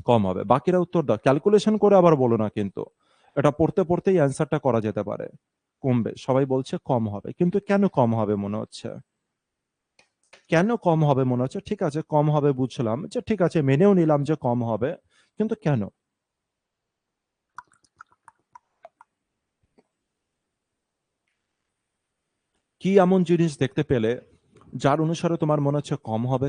কম হবে। বাকিরা উত্তর দাও। ক্যালকুলেশন করে আবার বলো না কিন্তু। এটা পড়তে, পড়তেই অ্যান্সারটা করা যেতে পারে। কমবে। সবাই বলছে কম হবে। কিন্তু কেন কম হবে মনে হচ্ছে? কেন কম হবে মনে হচ্ছে? ঠিক আছে কম হবে বুঝলাম। যে ঠিক আছে মেনেও নিলাম যে কম হবে। কিন্তু কেন? কি এমন জিনিস দেখতে পেলে যার অনুসারে তোমার মনে হচ্ছে কম হবে?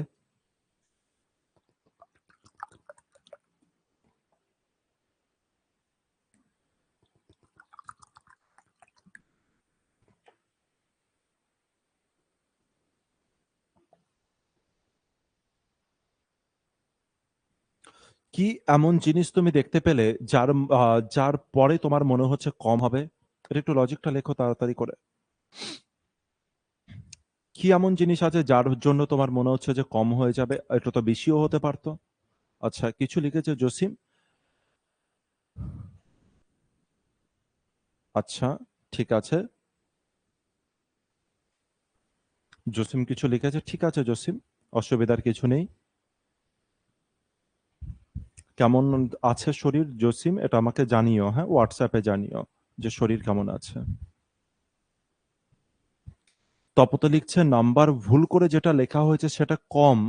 কি এমন জিনিস তুমি দেখতে পেলে যার পরে তোমার মনে হচ্ছে কম হবে? এটা একটু লজিকটা লেখো তাড়াতাড়ি করে। কি এমন জিনিস আছে যার জন্য তোমার মনে হচ্ছে যে কম হয়ে যাবে? এটা তো বেশিও হতে পারত। আচ্ছা কিছু লিখেছে জসিম। আচ্ছা ঠিক আছে। জসিম কিছু লিখেছে। ঠিক আছে জসিম। অসুবিধার কিছু নেই। কেমন আছে শরীর জসিম এটা আমাকে জানিও, হ্যাঁ? হোয়াটসঅ্যাপে জানিও যে শরীর কেমন আছে। তপত লিখছে নাম্বার ভুল করে যেটা লেখা হয়েছে সেটা কম,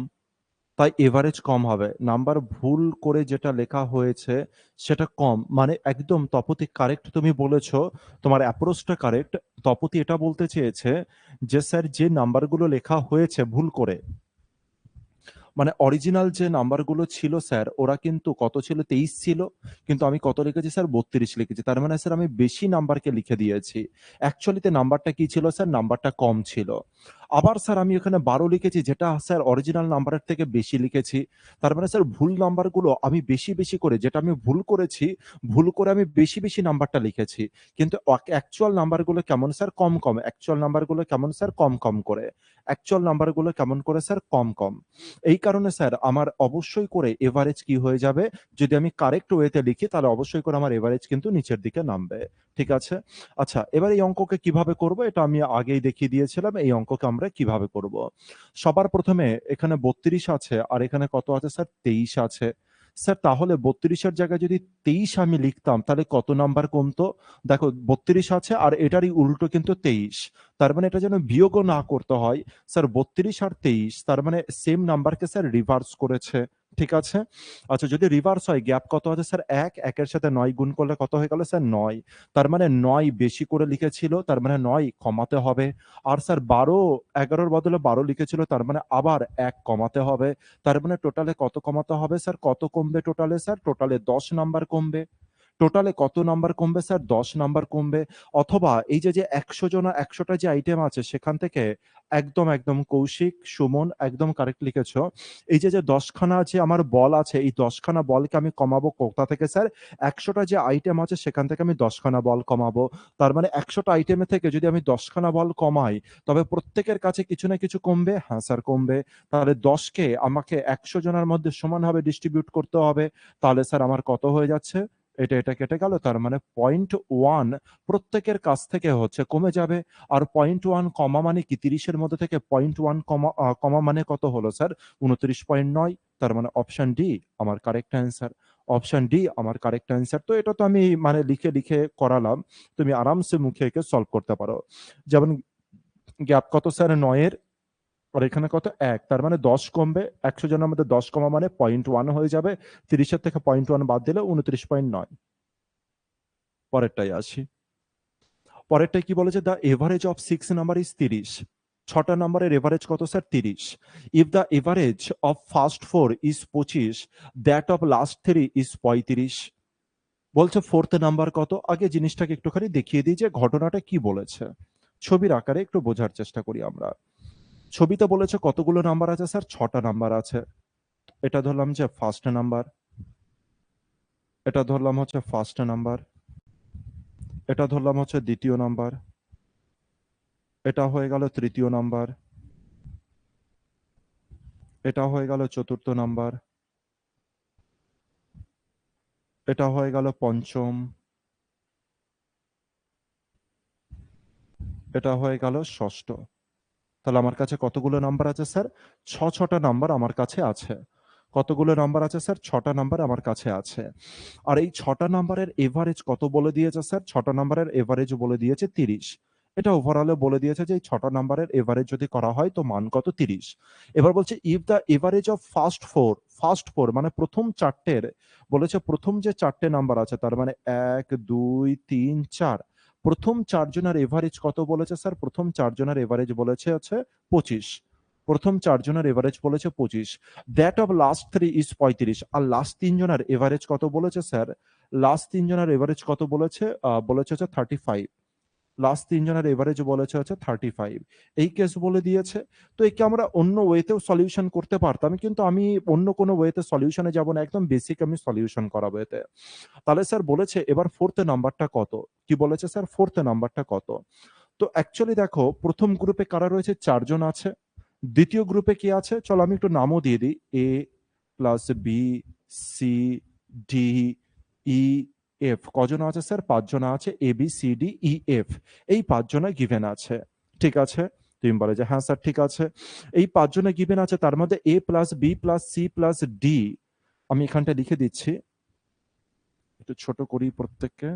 তাই এভারেজ কম হবে। নাম্বার ভুল করে যেটা লেখা হয়েছে সেটা কম মানে একদম তপতি কারেক্ট তুমি বলেছো। তোমার অ্যাপ্রোচটা কারেক্ট। তপতি এটা বলতে চেয়েছে যে স্যার যে নাম্বারগুলো লেখা হয়েছে ভুল করে, মানে অরিজিনাল যে নাম্বারগুলো ছিল স্যার ওরা কিন্তু কত ছিল 23 ছিল, কিন্তু আমি কত লিখেছি স্যার 32 লিখেছি। তার মানে স্যার আমি বেশি নাম্বারকে লিখে দিয়েছি। অ্যাকচুয়ালিতে নাম্বারটা কি ছিল স্যার? নাম্বারটা কম ছিল। আবার স্যার আমি এখানে 12 লিখেছি যেটা স্যার অরিজিনাল নাম্বারের থেকে বেশি লিখেছি। তার মানে স্যার ভুল নাম্বারগুলো আমি বেশি বেশি করে, যেটা আমি ভুল করেছি ভুল করে আমি বেশি বেশি নাম্বারটা লিখেছি। কিন্তু অ্যাকচুয়াল নাম্বারগুলো কেমন স্যার? কম কম। অ্যাকচুয়াল নাম্বারগুলো কেমন স্যার? কম কম করে। অ্যাকচুয়াল নাম্বারগুলো কেমন করে স্যার? কম কম। এই কারণে স্যার আমার অবশ্যই করে এভারেজ কি হয়ে যাবে? যদি আমি কারেক্ট ওয়েতে লিখি তাহলে অবশ্যই করে আমার এভারেজ কিন্তু নিচের দিকে নামবে। ঠিক আছে? আচ্ছা এবার এই অঙ্ককে কিভাবে করব এটা আমি আগেই দেখিয়ে দিয়েছিলাম। এই অঙ্ককে আমরা কিভাবে করব? সবার ১ম এ এখানে ৩২ আছে আর এখানে কত আছে স্যার? ২৩ আছে। স্যার তাহলে ৩২ এর জায়গায় যদি ২৩ আমি লিখতাম তাহলে কত নাম্বার কমতো? দেখো ৩২ আছে আর এটারই উল্টো কিন্তু ২৩। তার মানে এটা যেন বিয়োগও না করতে হয়। স্যার ৩২ আর ২৩ তার মানে সেম নাম্বারকে স্যার রিভার্স করেছে। ঠিক আছে? আচ্ছা যদি রিভার্স হয় গ্যাপ কত আছে স্যার? ১, ১ এর সাথে ৯ গুণ করলে কত হয়ে গেল স্যার? ৯। তার মানে ৯ বেশি করে লিখেছিল, তার মানে ৯ কমাতে হবে। আর স্যার ১২, ১১ এর বদলে ১২ লিখেছিল, তার মানে আবার ১ কমাতে হবে। তার মানে টোটালে কত কমাতে হবে স্যার? কত কমবে টোটালে স্যার? টোটালে ১০ নাম্বার কমবে। টোটালে কত নাম্বার কমবে স্যার? ১০ নাম্বার কমবে। অথবা এই যে ১০০ টা যে আইটেম আছে সেখান থেকে একদম কৌশিক, সুমন একদম কারেক্ট লিখেছ। এই যে ১০ খানা যে আমার বল আছে, এই ১০ খানা বলকে আমি কমাবো কোথা থেকে স্যার? ১০০ টা যে আইটেম আছে সেখান থেকে আমি ১০ খানা বল কমাবো। তার মানে ১০০ টা আইটেমের থেকে যদি আমি ১০ খানা বল কমাই, তবে প্রত্যেকের কাছে কিছু না কিছু কমবে? হ্যাঁ স্যার কমবে। তাহলে ১০ কে আমাকে ১০০ জনের মধ্যে সমানভাবে ডিস্ট্রিবিউট করতে হবে। তাহলে স্যার আমার কত হয়ে যাচ্ছে? এটা কেটে গেল। তার মানে 0.1 প্রত্যেকের কাছ থেকে হচ্ছে কমে যাবে। আর 0.1 কমা মানে কি? ৩০ এর মধ্যে থেকে 0.1 কমা মানে কত হলো স্যার? ২৯.৯। তার মানে অপশন ডি আমার কারেক্ট অ্যান্সার। অপশন ডি আমার কারেক্ট অ্যান্সার। তো এটা তো আমি মানে লিখে করালাম। তুমি আরামসে মুখে এঁকে সলভ করতে পারো। যেমন গ্যাপ কত স্যার? ৯ এর আর এখানে কত? ১। তার মানে ১০ কমবে। ১০০ জনের মধ্যে ১০ কমা মানে 0.1 হয়ে যাবে। ৩০ এর থেকে 0.1 বাদ দিলে ২৯.৯। পরেরটায় আসি। পরেরটায় কি বলেছে? The average of 6 number is ৩০। ৬টা নাম্বারের এভারেজ কত sir? ৩০। If the average of first 4 is ২৫, that of last 3 is ৩৫। বলছে 4th নাম্বার কত? আগে জিনিসটাকে একটুখানি দেখিয়ে দিই যে ঘটনাটা কি বলেছে। ছবির আকারে একটু বোঝার চেষ্টা করি আমরা। ছবিতে বলেছে কতগুলো নাম্বার আছে স্যার? ৬টা নাম্বার আছে। এটা ধরলাম যে ফার্স্ট নাম্বার, এটা ধরলাম হচ্ছে ফার্স্ট নাম্বার, এটা ধরলাম হচ্ছে দ্বিতীয় নাম্বার, এটা হয়ে গেল তৃতীয় নাম্বার, এটা হয়ে গেল চতুর্থ নাম্বার, এটা হয়ে গেল পঞ্চম, এটা হয়ে গেল ষষ্ঠ। তাহলে আমার কাছে কতগুলো নাম্বার আছে স্যার? ছটা নাম্বার আমার কাছে আছে। কতগুলো নাম্বার আছে স্যার? ছটা নাম্বার আমার কাছে আছে। আর এই ছটা নাম্বারের এভারেজ কত বলে দিয়েছে স্যার? ছটা নাম্বারের এভারেজ বলে দিয়েছে 30। এটা ওভারঅলে বলে দিয়েছে যে এই ছটা নাম্বারের এভারেজ যদি করা হয় তো মান কত? 30। এবার বলছে if the average of first four মানে প্রথম চারটের, বলেছে প্রথম যে চারটে নাম্বার আছে তার মানে 1 2 3 4, প্রথম চারজনের এভারেজ কত বলেছে স্যার? প্রথম চারজনের এভারেজ বলেছে হচ্ছে 25। প্রথম চারজনের এভারেজ বলেছে 25। That of last three is 35। আর লাস্ট তিনজনের এভারেজ কত বলেছে স্যার? লাস্ট তিনজনের এভারেজ কত বলেছে? বলেছে হচ্ছে 35। লাস্ট তিনজনের এভারেজ বলেছে হচ্ছে 35। এই কেস বলে দিয়েছে। তো একে আমরা অন্য ওয়েতেও সলিউশন করতে পারতাম, কিন্তু আমি অন্য কোনো ওয়েতে সলিউশনে যাব না, একদম বেসিক আমি সলিউশন করাবো এতে। তাহলে স্যার বলেছে এবার ফোর্থ নাম্বারটা কত? কি বলেছে স্যার? ফোর্থ নাম্বারটা কত? তো অ্যাকচুয়ালি দেখো প্রথম গ্রুপে কারা রয়েছে? চারজন আছে। দ্বিতীয় গ্রুপে কি আছে? চলো আমি একটু নামও দিয়ে দিই। A plus B C D E F. কজন আছে স্যার? পাঁচজন আছে। A B C D E F, এই পাঁচজনে গিভেন আছে। ঠিক আছে? তুমি বলে যে হ্যাঁ স্যার ঠিক আছে। এই পাঁচজনে গিভেন আছে, তার মধ্যে A plus B plus C plus D আমি এখানটা লিখে দিচ্ছি, একটু ছোট করি প্রত্যেককে।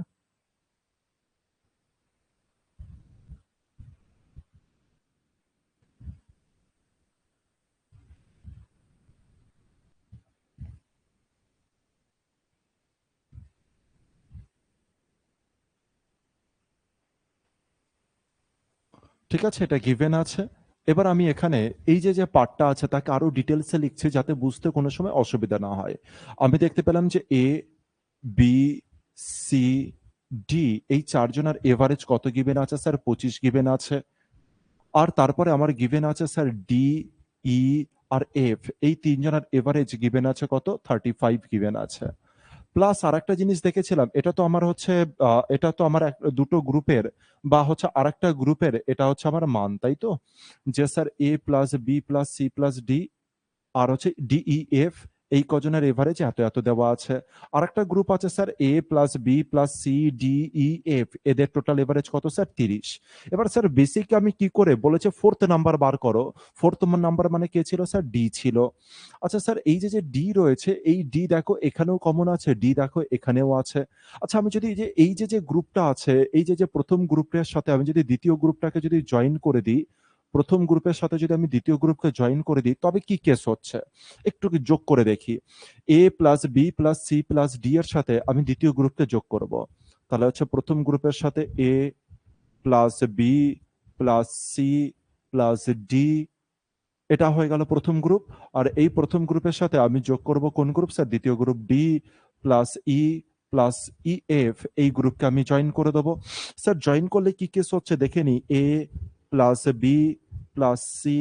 ঠিক আছে, এটা গিভেন আছে। এবার আমি এখানে এই যে পার্টটা আছে তাকে আরো ডিটেলসে লিখছি যাতে বুঝতে কোনো সময় অসুবিধা না হয়। আমি দেখতে পেলাম যে এ বি সি ডি এই চারজনের এভারেজ কত গিভেন আছে স্যার? 25 গিভেন আছে। আর তারপরে আমার গিভেন আছে স্যার ডি ই আর এফ, এই তিনজনের এভারেজ গিভেন আছে কত? 35 গিভেন আছে। প্লাস আরেকটা জিনিস দেখেছিলাম, এটা তো আমার হচ্ছে এটা তো আমার দুটো গ্রুপের বা হচ্ছে আরেকটা গ্রুপের, এটা হচ্ছে আমার মান, তাই তো? যে sir A plus B plus C plus D আর হচ্ছে ডিইএফ, এই কজনের এভারেজ এত এত দেওয়া আছে। আরেকটা গ্রুপ আছে sir A plus B plus C DEF, এদের টোটাল এভারেজ কত স্যার? 30। এবার স্যার বেসিক আমি কি করে বলেছে ফোর্থ নাম্বার বার করো। ফোর্থ নাম্বার মানে কে ছিল স্যার? ডি ছিল। আচ্ছা স্যার এই যে ডি রয়েছে, এই ডি দেখো এখানেও কমন আছে, ডি দেখো এখানেও আছে। আচ্ছা আমি যদি এই যে গ্রুপটা আছে, এই যে প্রথম গ্রুপটার সাথে আমি যদি দ্বিতীয় গ্রুপটাকে যদি জয়েন করে দিই, প্রথম গ্রুপের সাথে যদি আমি দ্বিতীয় গ্রুপকে জয়েন করে দিই তবে কি কেস হচ্ছে? একটু কি যোগ করে দেখি। A plus B plus C plus D এর সাথে আমি দ্বিতীয় গ্রুপকে যোগ করব। তাহলে হচ্ছে প্রথম গ্রুপের সাথে A plus B plus C plus D, এটা হয়ে গেল প্রথম গ্রুপ। আর এই প্রথম গ্রুপের সাথে আমি যোগ করব কোন গ্রুপ স্যার? দ্বিতীয় group D plus E plus E F, এই গ্রুপকে আমি জয়েন করে দেবো। স্যার জয়েন করলে কি কেস হচ্ছে দেখে নি। A plus B plus C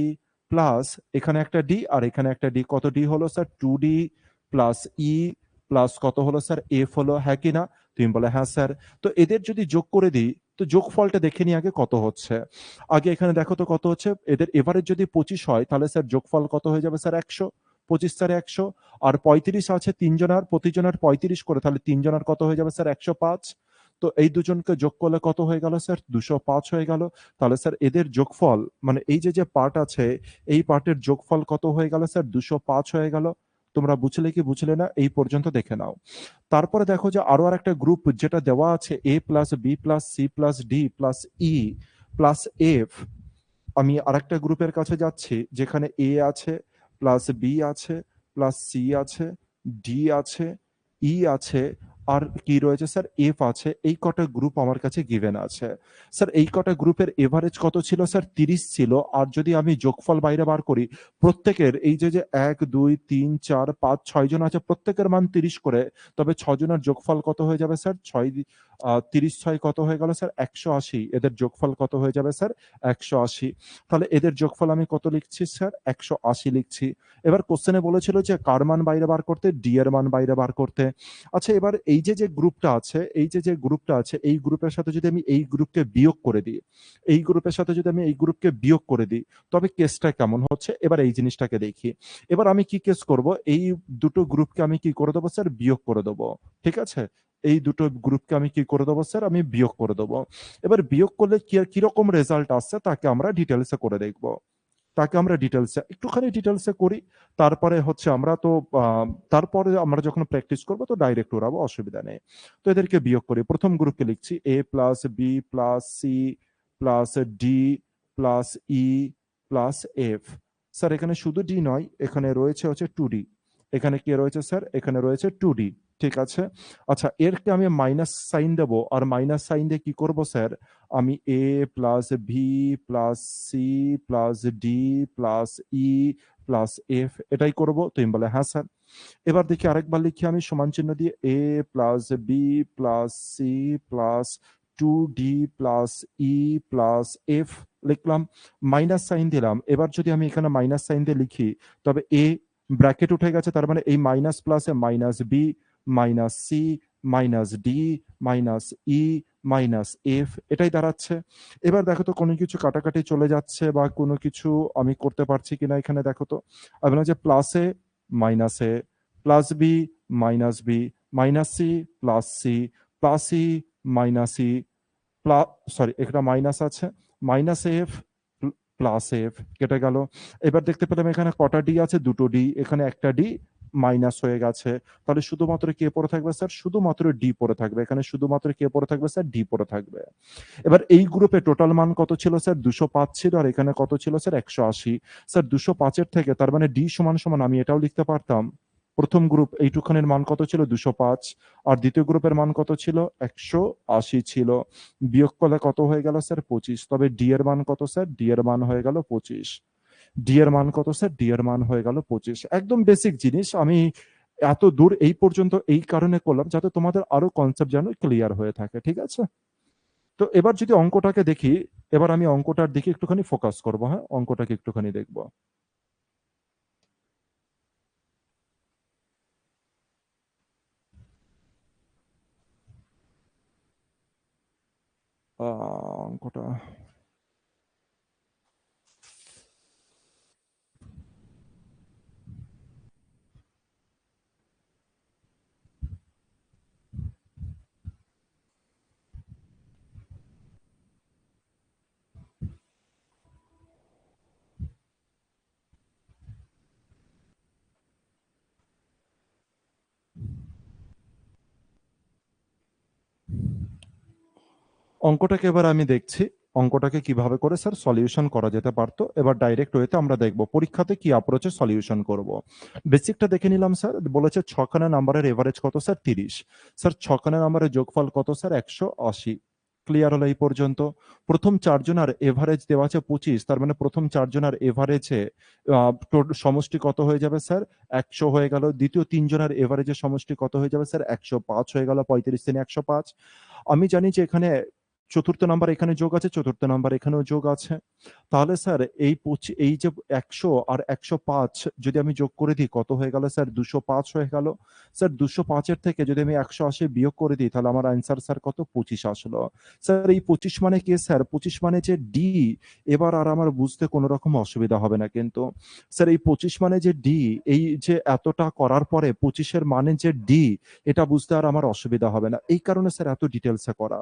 plus এখানে একটা ডি আর এখানে একটা ডি, কত ডি হলো sir? 2D plus E plus কত হলো স্যার? এফ হলো, হ্যাঁ কি না? তুমি বলে হ্যাঁ স্যার। তো এদের যদি যোগ করে দিই তো যোগফলটা দেখে নি আগে কত হচ্ছে। আগে এখানে দেখো তো কত হচ্ছে। এদের এভারেজ যদি 25 হয় তাহলে স্যার যোগফল কত হয়ে যাবে স্যার? 100। 25 স্যার 100। আর 35 আছে তিনজনের, প্রতিজনের 35 করে, তাহলে তিনজনের কত হয়ে যাবে স্যার? 105। তো এই দুজনকে যোগ করলে কত হয়ে গেল স্যার? 205 হয়ে গেল। তাহলে স্যার এদের যোগফল মানে এই যে পার্ট আছে, এই পার্টের যোগফল কত হয়ে গেল স্যার? 205 হয়ে গেল। তোমরা বুঝলে কি বুঝলে না এই পর্যন্ত দেখে নাও। তারপরে দেখো যে আরো আরেকটা গ্রুপ যেটা দেওয়া আছে A plus B plus C plus D plus E plus F. আমি আরেকটা গ্রুপের কাছে যাচ্ছি যেখানে এ আছে প্লাস বি আছে প্লাস সি আছে ডি আছে ই আছে আর কি রয়েছে স্যার, এফ আছে, এই কটা গ্রুপ আমার কাছে গিভেন আছে। স্যার এই কটা গ্রুপের এভারেজ কত ছিল স্যার, 30 ছিল। আর যদি আমি যোগফল বাইরে বার করি, প্রত্যেকের এই যে 1 2 3 4 5 6 জন আছে, প্রত্যেকের মান 30 করে, তবে 6 জনের যোগফল কত হয়ে যাবে স্যার, 30 6 কত হয়ে গেল স্যার, 180। এদের যোগফল কত হয়ে যাবে স্যার, 180। তাহলে এদের যোগফল আমি কত লিখছি স্যার, 180 লিখছি। এবার কোশ্চেনে বলেছিল যে কার মান বাইরে বার করতে, ডি এর মান বাইরে বার করতে। আচ্ছা, এবার এই যে গ্রুপটা আছে, এই যে গ্রুপটা আছে, এই গ্রুপের সাথে যদি আমি এই গ্রুপকে বিয়োগ করে দিই, এই গ্রুপের সাথে যদি আমি এই গ্রুপকে বিয়োগ করে দিই, তবে কেসটা কেমন হচ্ছে এবার এই জিনিসটাকে দেখি। এবার আমি কি কেস করব, এই দুটো গ্রুপকে আমি কি করে দেবো স্যার, বিয়োগ করে দেবো। ঠিক আছে, এই দুটো গ্রুপকে আমি কি করে দেবো স্যার, আমি বিয়োগ করে দেবো। এবার বিয়োগ করলে কিরকম রেজাল্ট আসছে তাকে আমরা ডিটেলসে করে দেখবো। তাকে আমরা ডিটেলসে একটুখানি ডিটেলসে করি, তারপরে হচ্ছে আমরা তো তারপরে আমরা যখন প্র্যাকটিস করবো তো ডাইরেক্ট ওড়াবো, অসুবিধা নেই। তো এদেরকে বিয়োগ করি, প্রথম গ্রুপকে লিখছি A plus B plus C plus D plus E plus F. Sir এখানে শুধু ডি নয়, এখানে রয়েছে হচ্ছে 2D। এখানে কি রয়েছে স্যার, এখানে রয়েছে 2D। ঠিক আছে। আচ্ছা, এরকে আমি মাইনাস সাইন দেবো, আর মাইনাস সাইন দিয়ে কি করব স্যার, আমি A plus B plus C plus D plus E plus F এটাই করব। তুমি বলে হ্যাঁ স্যার। এবার দেখি আরেকবার লিখি আমি সমান চিহ্ন দিয়ে A plus B plus C plus 2D plus E plus F লিখলাম, মাইনাস সাইন দিলাম। এবার যদি আমি এখানে মাইনাস সাইন দিয়ে লিখি, তবে এ ব্র্যাকেট উঠে গেছে, তার মানে এই মাইনাস প্লাসে minus B minus C minus D minus E minus F এটাই দাঁড়াচ্ছে। এবার দেখো তো কোনো কিছু কাটাকাটি চলে যাচ্ছে বা কোনো কিছু আমি করতে পারছি কিনা, এখানে দেখো তো। আমি বললাম যে প্লাসে মাইনাসে, plus B minus B minus C plus C plus E minus E plus, sorry একটা মাইনাস আছে, মাইনাস এফ প্লাস এফ কেটে গেল। এবার দেখতে পেলাম এখানে কটা ডি আছে, দুটো ডি, এখানে একটা ডি মাইনাস হয়ে গেছে। তাহলে শুধুমাত্র কে পড়ে থাকবে স্যার, শুধুমাত্র ডি পড়ে থাকবে। এখানে শুধুমাত্র কে পড়ে থাকবে স্যার, ডি পড়ে থাকবে। এবার এই গ্রুপে টোটাল মান কত ছিল স্যার, 205 ছিল, আর এখানে কত ছিল স্যার, 180। স্যার 205-এর থেকে তার মানে ডি সমান সমান আমি এটাও লিখতে পারতাম, প্রথম গ্রুপ এইটুখানের মান কত ছিল, 205, আর দ্বিতীয় গ্রুপের মান কত ছিল, 180 ছিল। বিয়োগ করলে কত হয়ে গেল স্যার, 25। তবে ডি এর মান কত স্যার, ডি এর মান হয়ে গেল 25। ডি এর মান কত স্যার, ডি এর মান হয়ে গেল 25। একদম বেসিক জিনিস। আমি এত দূর এই পর্যন্ত এই কারণে করলাম যাতে তোমাদের আরো কনসেপ্ট যেন ক্লিয়ার হয়ে থাকে। ঠিক আছে। তো এবার যদি অঙ্কটাকে দেখি, এবার আমি অঙ্কটার দিকে একটুখানি ফোকাস করবো। হ্যাঁ, অঙ্কটাকে একটুখানি দেখবো। অঙ্কটা অঙ্কটাকে এবার আমি দেখছি অঙ্কটাকে কিভাবে করে স্যার সলিউশন করা যেতে পারতো। এবার ডাইরেক্ট ওয়েতে আমরা দেখব পরীক্ষাতে কি অ্যাপ্রোচে সলিউশন করব। বেসিকটা দেখে নিলাম স্যার। বলেছে ছখানা নাম্বারের এভারেজ কত স্যার, 30। স্যার ছখানা নাম্বারের যোগফল কত স্যার, 180। ক্লিয়ার হলো এই পর্যন্ত। প্রথম চারজনের এভারেজ দেওয়া আছে 25, তার মানে প্রথম চারজনের এভারেজে সমষ্টি কত হয়ে যাবে স্যার, 100 হয়ে গেল। দ্বিতীয় তিনজনের এভারেজের সমষ্টি কত হয়ে যাবে স্যার, 105 হয়ে গেল। 35 3 105। আমি জানি যে এখানে চতুর্থ নাম্বার এখানে যোগ আছে, চতুর্থ নাম্বার এখানেও যোগ আছে। তাহলে স্যার এই যে 100 আর 105 যদি আমি যোগ করে দিই কত হয়ে গেল স্যার, 205 হয়ে গেল। স্যার 205-এর থেকে যদি আমি 180 বিয়োগ করে দিই তাহলে আমার অ্যান্সার স্যার কত, 25 আসলো। স্যার এই 25 মানে কি স্যার, 25 মানে যে ডি। এবার আর আমার বুঝতে কোনো রকম অসুবিধা হবে না কিন্তু। স্যার এই 25 মানে যে ডি, এই যে এতটা করার পরে 25-এর মানে যে ডি, এটা বুঝতে আর আমার অসুবিধা হবে না। এই কারণে স্যার এত ডিটেলসে করা।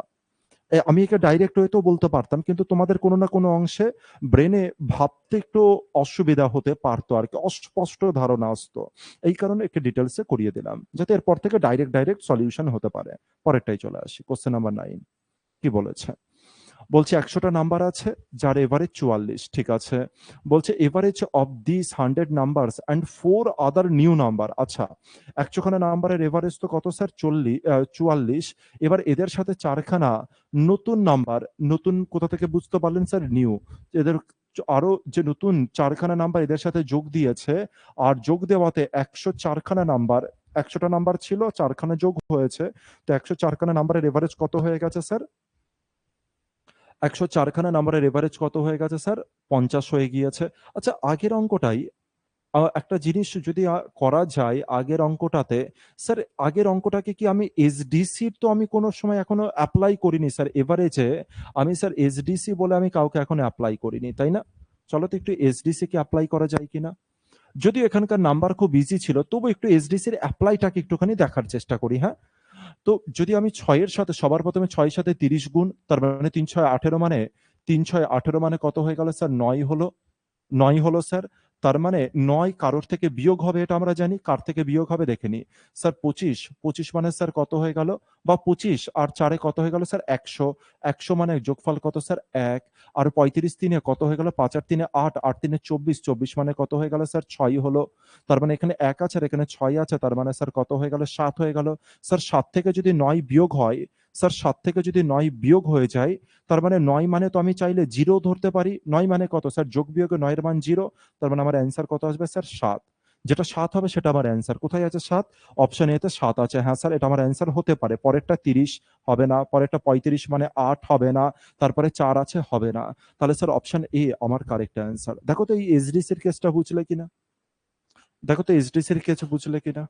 আমি একে ডাইরেক্ট ওয়েতেও বলতে পারতাম, কিন্তু তোমাদের কোনো না কোনো অংশে ব্রেনে ভাবতে একটু অসুবিধা হতে পারতো আর কি, অস্পষ্ট ধারণা আসতো। এই কারণে একটু ডিটেলসে করিয়ে দিলাম যাতে এরপর থেকে ডাইরেক্ট সলিউশন হতে পারে। পরেরটাই চলে আসি, কোশ্চেন নাম্বার 9 কি বলেছে। বলছে 100টা নাম্বার আছে যার এভারেজ 44, ঠিক আছে। বলছে average of this 100 numbers and 4 other new number. আচ্ছা, 100 খানা নাম্বারের এভারেজ তো কত স্যার? 44। এবার এদের সাথে 4 খানা নতুন নাম্বার, নতুন কোথা থেকে বুঝতে পারলেন স্যার? নিউ। এদের আরো যে নতুন 4 খানা নাম্বার এদের সাথে যোগ দিয়েছে, আর যোগ দেওয়াতে 104 খানা নাম্বার, 100টা নাম্বার ছিল, 4 খানা যোগ হয়েছে। তো 104 খানা নাম্বারের এভারেজ কত হয়ে গেছে স্যার? 104 খানা নাম্বারের এভারেজ কত হয়ে গেছে স্যার? 50 হয়ে গিয়েছে। আচ্ছা, আগের অঙ্কটাই একটা জিনিস যদি করা যায় আগের অঙ্কটাতে, স্যার আগের অঙ্কটাকে কি আমি এসডিসির তো আমি কোনো সময় এখনো অ্যাপ্লাই করিনি স্যার এভারেজে। আমি স্যার এসডিসি বলে আমি কাউকে এখনো অ্যাপ্লাই করিনি, তাই না? চলো তো একটু এসডিসি কে অ্যাপ্লাই করা যায় কিনা। যদিও এখানকার নাম্বার খুব ইজি ছিল, তবু একটু এসডিসির অ্যাপ্লাইটাকে একটুখানি দেখার চেষ্টা করি, হ্যাঁ? তো যদি আমি 6 এর সাথে সবার প্রথমে 6 এর সাথে 30 গুণ, তার মানে ৩ 6 18, মানে ৩ 6 18 মানে কত হয়ে গেল স্যার? 9 হলো। ৯ হলো স্যার। তার মানে ৯ কারোর থেকে বিয়োগ হবে, এটা আমরা জানি। কার থেকে বিয়োগ হবে দেখে নিই। স্যার ২৫, ২৫ মানে স্যার কত হয়ে গেল? বা ২৫ আর ৪ এ কত হয়ে গেল স্যার? ১০০। ১০০ মানে যোগফল কত স্যার? ১। আর ৩৫ ৩ এ কত হয়ে গেল? ৫ আর ৩ এ ৮, ৮ ৩ এ ২৪, ২৪ মানে কত হয়ে গেল স্যার? ৬ হলো। তার মানে এখানে ১ আছে আর এখানে ৬ আছে, তার মানে স্যার কত হয়ে গেল? ৭ হয়ে গেল। স্যার ৭ থেকে যদি ৯ বিয়োগ হয়, স্যার ৭ থেকে যদি ৯ বিয়োগ হয়ে যায়, তার মানে ৯ মানে তো আমি চাইলে 0 ধরতে পারি। ৯ মানে কত স্যার? যোগ বিয়োগে ৯ এর মান 0। তার মানে আমার অ্যান্সার কত আসবে স্যার? ৭। যেটা ৭ হবে সেটা আমার অ্যান্সার। কোথায় আছে ৭? অপশন এ তে ৭ আছে। হ্যাঁ স্যার, এটা আমার অ্যান্সার হতে পারে। পরেরটা ৩০ হবে না, পরেরটা ৩৫ মানে ৮ হবে না, তারপরে ৪ আছে, হবে না। তাহলে স্যার অপশন এ আমার কারেক্ট অ্যান্সার। দেখো তো এই এসডিসির কেসটা বুঝলে কিনা? দেখো তো এসডিসির কেস বুঝলে কিনা?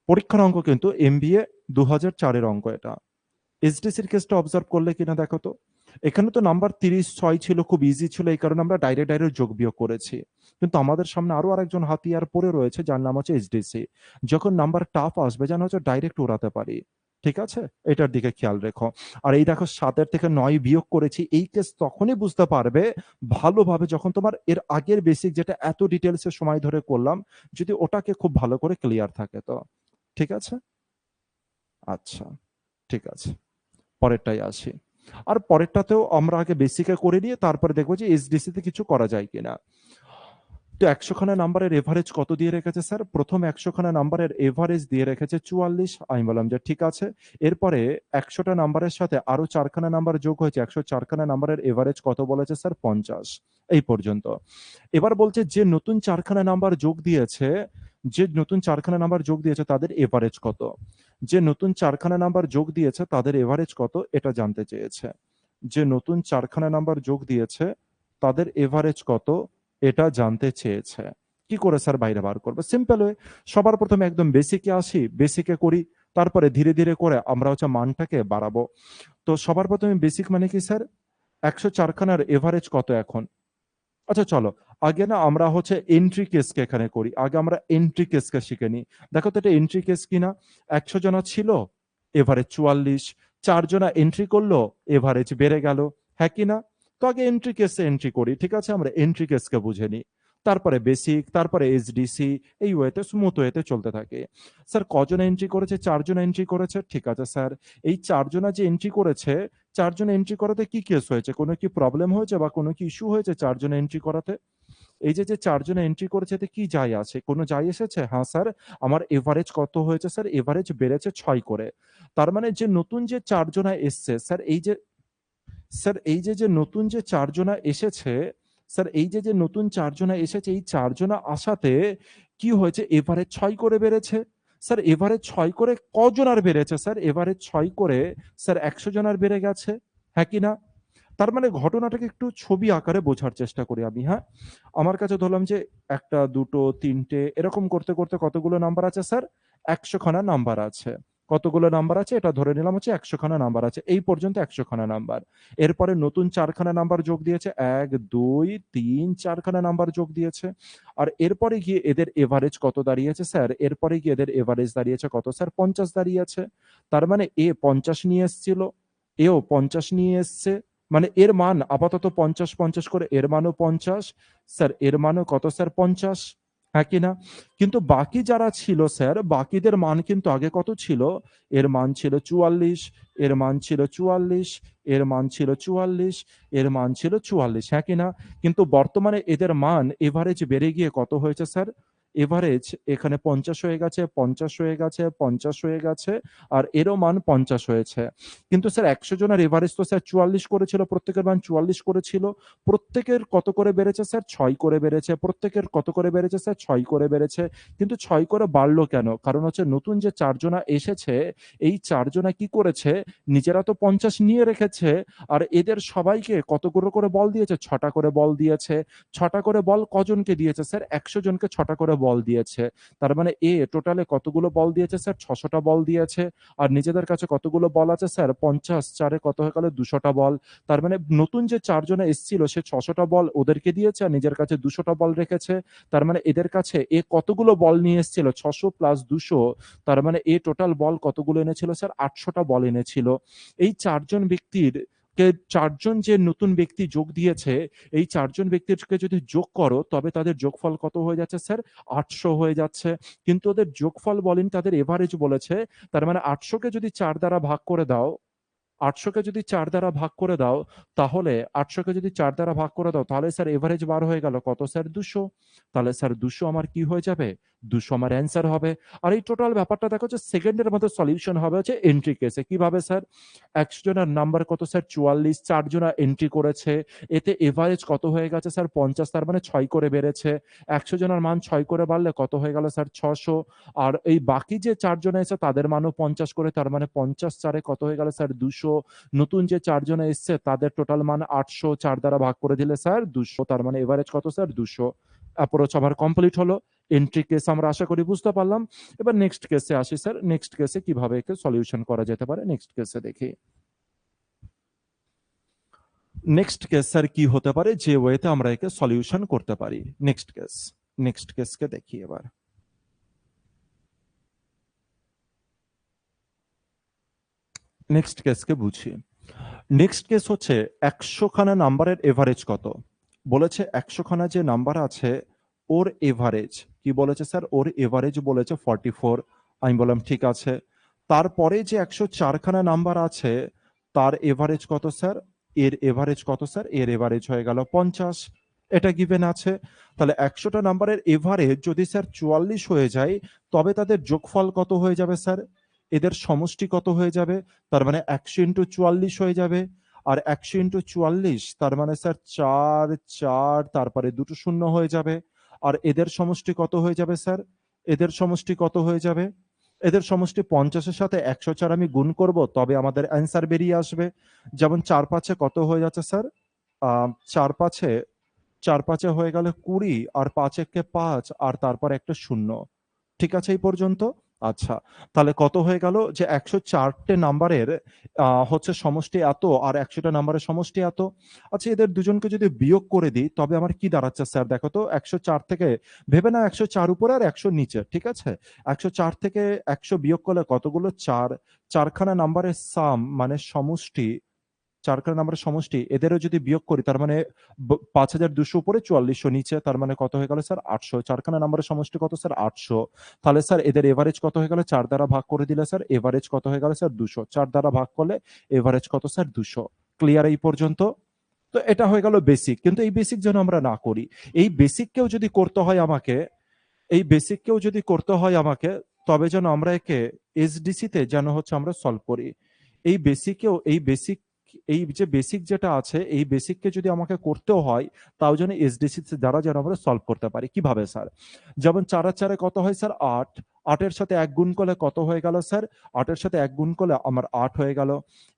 পরীক্ষার অঙ্ক কিন্তু এমবিএ ২০০৪ এর অঙ্ক এটা। এসডিসির কেসটা অবজার্ভ করলে কিনা দেখো তো। এখানে তো নাম্বার ৩০, ৬ ছিল, খুব ইজি ছিল, এই কারণে আমরা ডাইরেক্ট যোগ বিয়োগ করেছি। কিন্তু আমাদের সামনে আরো আরেকজন হাতিয়ার পড়ে রয়েছে যার নাম হচ্ছে এসডিসি। যখন নাম্বার টাফ আসবে যেন হচ্ছে ডাইরেক্ট উড়াতে পারি। ঠিক আছে? এটার দিকে খেয়াল রেখো। আর এই দেখো ৭ এর থেকে ৯ বিয়োগ করেছি, এই কেস তখনই বুঝতে পারবে ভালোভাবে যখন তোমার এর আগের বেসিক যেটা এত ডিটেইলস এ সময় ধরে করলাম, যদি ওটাকে খুব ভালো করে ক্লিয়ার থাকে তো। ঠিক আছে? আচ্ছা, ঠিক আছে। পরেরটায় আসি। আর পরেরটাতেও আমরা আগে বেসিকে করে নিয়ে তারপরে দেখবো যে এসডিসি তে কিছু করা যায় কিনা। তো ১০০ খানা নাম্বারের এভারেজ কত দিয়ে রেখেছে স্যার? প্রথম ১০০ খানা নাম্বারের এভারেজ দিয়ে রেখেছে ৪৪। আমি বললাম যে ঠিক আছে। এরপরে ১০০টা নাম্বারের সাথে আরো ৪ খানা নাম্বার যোগ হয়েছে। ১০৪ খানা নাম্বারের এভারেজ কত বলেছে স্যার? ৫০। এই পর্যন্ত। এবার বলছে যে নতুন ৪ খানা নাম্বার যোগ দিয়েছে, যে নতুন ৪ খানা নাম্বার যোগ দিয়েছে তাদের এভারেজ কত? যে নতুন ৪ খানা নাম্বার যোগ দিয়েছে তাদের এভারেজ কত? এটা জানতে চেয়েছে। যে নতুন ৪ খানা নাম্বার যোগ দিয়েছে তাদের এভারেজ কত? এটা জানতে চেয়েছে। কি করে স্যার বাইরে বার করব? Simple way. সবার প্রথমে একদম বেসিকে আসি, বেসিকে করি। তারপরে ধীরে, ধীরে করে আমরা হচ্ছে মানটাকে বাড়াবো। তো সবার প্রথমে বেসিক মানে কি স্যার? ১০৪ খানার এভারেজ কত এখন? আচ্ছা চলো, আগে না আমরা হচ্ছে এন্ট্রি কেসকে এখানে করি। আগে আমরা এন্ট্রি কেসকে শিখে নিই। দেখো তো এটা এন্ট্রি কেস কিনা? ১০০ জনা ছিল, এভারেজ ৪৪। ৪ জনা এন্ট্রি করলো, এভারেজ বেড়ে গেল। হ্যাঁ কি না? তো আগে এন্ট্রি কেসে এন্ট্রি করি। ঠিক আছে? আমরা এন্ট্রি কেসকে বুঝে নিই। তারপরে বেসিক, তারপরে এসডিসি, এই ওয়েতে স্মুথ ওয়েতে চলতে থাকে। স্যার কজন এন্ট্রি করেছে? ৪ জন এন্ট্রি করেছে। ঠিক আছে স্যার। এই ৪ জনা যে এন্ট্রি করেছে, ৪ জন এন্ট্রি করাতে কি কেস হয়েছে? কোনো কি প্রবলেম হয়েছে বা কোনো কি ইস্যু হয়েছে ৪ জন এন্ট্রি করাতে? এই যে ৪ জন এন্ট্রি করেছে এতে কি যায় আসে? কোনো যায় এসেছে? হ্যাঁ স্যার, আমার এভারেজ কত হয়েছে স্যার? এভারেজ বেড়েছে ৬ করে। তার মানে যে নতুন যে ৪ জনা এসছে, স্যার এই যে নতুন যে ৪ জনা এসেছে, স্যার এই যে নতুন ৪ জনা এসেছে, এই ৪ জনা আসাতে কি হয়েছে? এভারেজ ৬ করে বেড়েছে। স্যার এভারেজ ৬ করে কজনার বেড়েছে স্যার? এভারেজ ৬ করে স্যার ১০০ জনার বেড়ে গেছে। হ্যাঁ কি না? তার মানে ঘটনাটাকে একটু ছবি আকারে বোঝার চেষ্টা করি আমি, হ্যাঁ? আমার কাছে ধরলাম যে ১ টা ২ টো ৩ টে এরকম করতে, করতে কতগুলো নাম্বার আছে স্যার? ১০০ খানা নাম্বার আছে। কতগুলো নাম্বার আছে? এটা ধরে নিলাম হচ্ছে ১০০ খানা নাম্বার আছে। এই পর্যন্ত ১০০ খানা নাম্বার। এরপরে নতুন ৪ খানা নাম্বার যোগ দিয়েছে। ১, ২, ৩, ৪ খানা নাম্বার যোগ দিয়েছে। আর এরপরে গিয়ে এদের এভারেজ কত দাঁড়িয়েছে স্যার? এরপরে গিয়ে এদের এভারেজ দাঁড়িয়েছে কত স্যার? ৫০ দাঁড়িয়েছে। তার মানে এ ৫০ নিয়ে এসছিল, এও ৫০ নিয়ে এসছে। মানে এর মান আপাতত ৫০, ৫০ করে এর মানও ৫০। স্যার এর মানও কত স্যার? ৫০। হ্যাঁ কি না? কিন্তু বাকি যারা ছিল স্যার, বাকিদের মান কিন্তু আগে কত ছিল? এর মান ছিল ৪৪, এর মান ছিল ৪৪, এর মান ছিল ৪৪, এর মান ছিল ৪৪, হ্যাঁ কি না? কিন্তু বর্তমানে এদের মান এভারেজ বেড়ে গিয়ে কত হয়েছে স্যার? এভারেজ এখানে ৫০ হয়ে গেছে, ৫০ হয়ে গেছে, ৫০ হয়ে গেছে, আর এরও মান ৫০ হয়েছে। কিন্তু স্যার ১০০ জনের এভারেজ তো স্যার ৪৪ করেছিল, প্রত্যেকের মান ৪৪ করেছিল। প্রত্যেকের কত করে বেড়েছে স্যার? ৬ করে বেড়েছে। প্রত্যেকের কত করে বেড়েছে স্যার? ৬ করে বেড়েছে। কিন্তু ৬ করে বাড়লো কেন? কারণ হচ্ছে নতুন যে ৪ জনা এসেছে, এই ৪ জনা কি করেছে? নিজেরা তো ৫০ নিয়ে রেখেছে, আর এদের সবাইকে কতগুলো করে বল দিয়েছে? ৬ টা করে বল দিয়েছে। ৬ টা করে বল কজনকে দিয়েছে স্যার? ১০০ জনকে ৬ টা করে বল দিয়েছে। তার মানে টোটালে কতগুলো বল দিয়েছে স্যার? ৬০০ টা বল দিয়েছে। আর নিজেদের কাছে কতগুলো বল আছে স্যার? ৫০, ৪ এ কত হয়ে গেল? ২০০ টা বল। তার মানে নতুন যে ৪ জনে এসছিল সে ৬০০ টা বল ওদেরকে দিয়েছে আর নিজের কাছে ২০০ টা বল রেখেছে। তার মানে এদের কাছে কতগুলো বল নিয়ে এসছিল? ৬০০ প্লাস ২০০, তার মানে টোটাল বল কতগুলো এনেছিল স্যার? ৮০০ টা বল এনেছিল। এই ৪ জন ব্যক্তির ৪ জন যে নতুন ব্যক্তি যোগ দিয়েছে, এই ৪ জন ব্যক্তিকে যদি যোগ করো তবে তাদের যোগফল কত হয়ে যাচ্ছে স্যার? ৮০০ হয়ে যাচ্ছে। কিন্তু ওদের যোগফল বলেনি, তাদের এভারেজ বলেছে। তার মানে ৮০০ কে যদি ৪ দ্বারা ভাগ করে দাও, ৮০০ কে যদি ৪ দ্বারা ভাগ করে দাও, তাহলে ৮০০ কে যদি ৪ দ্বারা ভাগ করে দাও, তাহলে স্যার এভারেজ বার হয়ে গেল কত স্যার? ২০০। তাহলে স্যার ২০০ আমার কি হয়ে যাবে? ২০০ আমার অ্যান্সার হবে। আর এই টোটাল ব্যাপারটা দেখো যে সেকেন্ডের মধ্যে সলিউশন হবে হচ্ছে এন্ট্রি কেসে। কিভাবে স্যার? ১০০ জনের নাম্বার কত স্যার? ৪৪, ৪ জনা এন্ট্রি করেছে। এতে এভারেজ কত হয়ে গেছে স্যার? ৫০, তার মানে ৬ করে বেড়েছে। ১০০ জনের মান ৬ করে বাড়লে কত হয়ে গেল স্যার? ৬০০। আর এই বাকি যে ৪ জন এসেছে তাদের মানও ৫০ করে, তার মানে ৫০ ৪ এ কত হয়ে গেল স্যার? ২০০। নতুন যে ৪ জন এসছে তাদের টোটাল মান ৮০০, ৪ দ্বারা ভাগ করে দিলে স্যার ২০০, তার মানে এভারেজ কত স্যার? ২০০। অ্যাপ্রোচ আমার কমপ্লিট হলো। এন্ট্রি কেস আমরা আশা করি বুঝতে পারলাম। এবার নেক্সট কেসে আসি স্যার। নেক্সট কেসে কিভাবে একে সলিউশন করা যেতে পারে নেক্সট কেসে দেখি। নেক্সট কেস স্যার কি হতে পারে যে ওয়েতে আমরা একে সলিউশন করতে পারি? নেক্সট কেস, নেক্সট কেসকে দেখি এবার। নেক্সট কেসকে বুঝি। নেক্সট কেস হচ্ছে ১০০ খানা নাম্বারের এভারেজ কত? বলেছে ১০০ খানা যে নাম্বার আছে ওর এভারেজ কি বলেছে স্যার? ওর এভারেজ বলেছে 44। আমি বললাম ঠিক আছে। তারপরে যে ১০৪ খানা নাম্বার আছে তার এভারেজ কত স্যার? এর এভারেজ কত স্যার? এর এভারেজ হয়ে গেল ৫০। এটা গিভেন আছে। তাহলে ১০০ টা নাম্বারের এভারেজ যদি স্যার ৪৪ হয়ে যায় তবে তাদের যোগফল কত হয়ে যাবে স্যার? এদের সমষ্টি কত হয়ে যাবে? তার মানে ১০০ ইন্টু ৪৪ হয়ে যাবে। আর ১০০ ইন্টু ৪৪ তার মানে স্যার ৪, ৪, তারপরে দুটো শূন্য হয়ে যাবে। আর এদের সমষ্টি কত হয়ে যাবে স্যার? এদের সমষ্টি কত হয়ে যাবে? এদের সমষ্টি ৫০ এর সাথে ১০৪ আমি গুণ করব তবে আমাদের অ্যান্সার বেরিয়ে আসবে। যেমন ৪ ৫ এ কত হয়ে যাচ্ছে স্যার? আ ৪ ৫ এ ৪ ৫ এ হয়ে গেল ২০, আর ৫ একে ৫, আর তারপর একটা শূন্য। ঠিক আছে এই পর্যন্ত? আচ্ছা। তাহলে কত হয়ে গেল যে ১০৪ টে নাম্বারের হচ্ছে সমষ্টি এত আর ১০০ টা নাম্বারের সমষ্টি এত। আচ্ছা এদের দুজনকে যদি বিয়োগ করে দিই তবে আমার কি দাঁড়াচ্ছে স্যার দেখো তো? ১০৪ থেকে ভেবে নাও ১০৪ উপরে আর ১০০ নিচে। ঠিক আছে? ১০৪ থেকে ১০০ বিয়োগ করলে কতগুলো? ৪। ৪ খানা নাম্বারের সাম মানে সমষ্টি, ৪ খানা নাম্বারের সমষ্টি এদেরও যদি বিয়োগ করি তার মানে ৫,২০০ উপরে ৪৪০০ নিচে, তার মানে কত হয়ে গেল স্যার? ৮০০। ৪ খানা নাম্বারের সমষ্টি কত স্যার? ৮০০। তাহলে স্যার এদের এভারেজ কত হয়ে গেল? ৪ দ্বারা ভাগ করে দিলে স্যার এভারেজ কত হয়ে গেল স্যার? ২০০। ৪ দ্বারা ভাগ করলে এভারেজ কত স্যার? ২০০। ক্লিয়ার এই পর্যন্ত? তো এটা হয়ে গেল বেসিক। কিন্তু এই বেসিক যেন আমরা না করি। এই বেসিককেও যদি করতে হয় আমাকে, এই বেসিককেও যদি করতে হয় আমাকে, তবে যেন আমরা একে এসডিসি তে যেন হচ্ছে আমরা সলভ করি। এই বেসিকেও এই যে বেসিক যেটা আছে এই বেসিককে যদি আমাকে করতেও হয় তাও যেন এসডিসি দ্বারা যেন আমরা সলভ করতে পারি। কিভাবে স্যার? যেমন ৪ আর ৪ এ কত হয় স্যার? ৮। ৮ এর সাথে ১ গুণ করলে কত হয়ে গেল স্যার? ৮ এর সাথে ১ গুণ করলে আমার ৮ হয়ে গেল।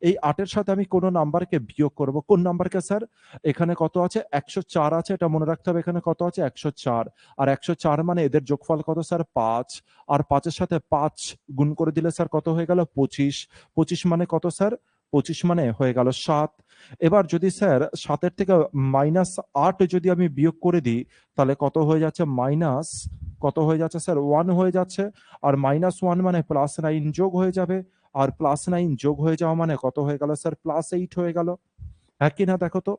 এই ৮ এর সাথে আমি কোন নাম্বারকে বিয়োগ করব। কোন নাম্বারকে স্যার? এখানে কত আছে? ১০৪ আছে, এটা মনে রাখতে হবে। এখানে কত আছে? ১০৪। আর ১০৪ মানে এদের যোগফল কত স্যার? ৫। আর ৫ এর সাথে ৫ গুণ করে দিলে স্যার কত হয়ে গেল? ২৫। ২৫ মানে কত স্যার? ২৫ মানে হয়ে গেল ৭। এবার যদি স্যার ৭ এর থেকে -৮ যদি আমি বিয়োগ করে দিই তাহলে কত হয়ে যাচ্ছে? মাইনাস কত হয়ে যাচ্ছে স্যার? ১ হয়ে যাচ্ছে। আর -১ মানে +৯ যোগ হয়ে যাবে। আর +৯ যোগ হয়ে যাওয়া মানে কত হয়ে গেল স্যার? +৮ হয়ে গেল। হ্যাঁ কি না দেখো তো?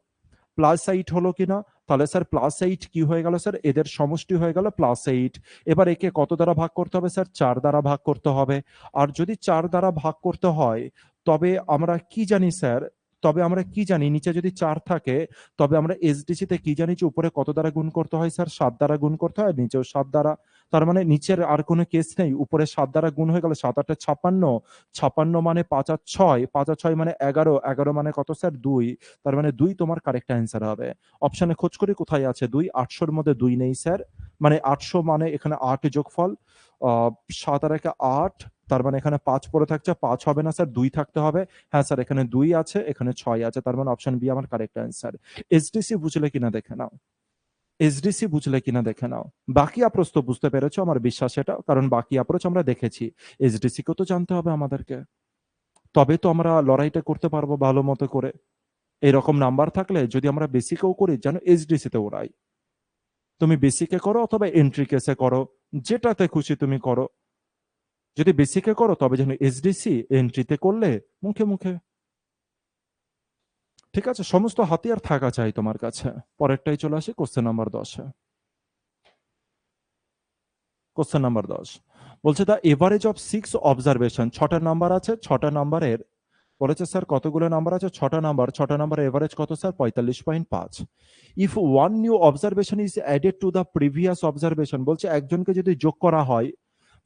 +8 হলো কিনা? তাহলে স্যার +8 কি হয়ে গেল স্যার? এদের সমষ্টি হয়ে গেল +8। এবার একে কত দ্বারা ভাগ করতে হবে স্যার? 4 দ্বারা ভাগ করতে হবে। আর যদি 4 দ্বারা ভাগ করতে হয়, তবে আমরা কি জানি স্যার? তবে আমরা কি জানি? নিচে যদি 4 থাকে, তবে আমরা এসডিসি তে কি জানি যে উপরে কত দ্বারা গুণ করতে হয় স্যার? 7 দ্বারা গুণ করতে হয়, নিচেও 7 দ্বারা। তার মানে নিচের আর কোনো কেস নেই। উপরে 7 দ্বারা গুণ হয়ে গেল, 7 8 56, 56 মানে 5 আর 6, 5 আর 6 মানে 11, 11 মানে কত স্যার? 2। তার মানে 2 তোমার কারেক্ট অ্যান্সার হবে। অপশনে খোঁজ করি কোথায় আছে 2? 800 এর মধ্যে 2 নেই স্যার। মানে 800 মানে এখানে 8 যোগফল 7 আর 1 8, তার মানে এখানে 5 পড়ে থাকছে, 5 হবে না স্যার, 2 থাকতে হবে। হ্যাঁ স্যার, এখানে 2 আছে, এখানে 6 আছে, তার মানে অপশন বি আমার কারেক্ট অ্যান্সার। এসডিসি বুঝলে কিনা দেখে নাও। এসডিসি বুঝলে কিনা দেখে নাও। বাকি অ্যাপ্রোচ তো বুঝতে পেরেছো, আমার বিশ্বাস এটা, কারণ বাকি অ্যাপ্রোচ আমরা দেখেছি। এসডিসি কেও তো জানতে হবে আমাদেরকে, তবে তো আমরা লড়াইটা করতে পারবো ভালো মতো করে। এরকম নাম্বার থাকলে যদি আমরা বেসিকেও করি, যেন এসডিসি তে ওড়াই। তুমি বেসিকে করো অথবা এন্ট্রি কেসে করো, যেটাতে খুশি তুমি করো। যদি বেসিকে করো তবে যেন এসডিসি, এন্ট্রিতে করলে মুখে মুখে। ঠিক আছে, সমস্ত হাতিয়ার থাকা চাই তোমার কাছে। পরেরটাই চলে আসি, কোশ্চেন নাম্বার 10। কোশ্চেন নাম্বার 10 বলছে দা এভারেজ অফ 6 অবজারভেশন। 6টা নাম্বার আছে, 6টা নাম্বারের বলেছে স্যার কতগুলো নাম্বার আছে? 6টা নাম্বার, 6টা নাম্বার এভারেজ কত sir? 45.5। If one knew observation is added to the previous observation, বলছে একজনকে যদি যোগ করা হয়,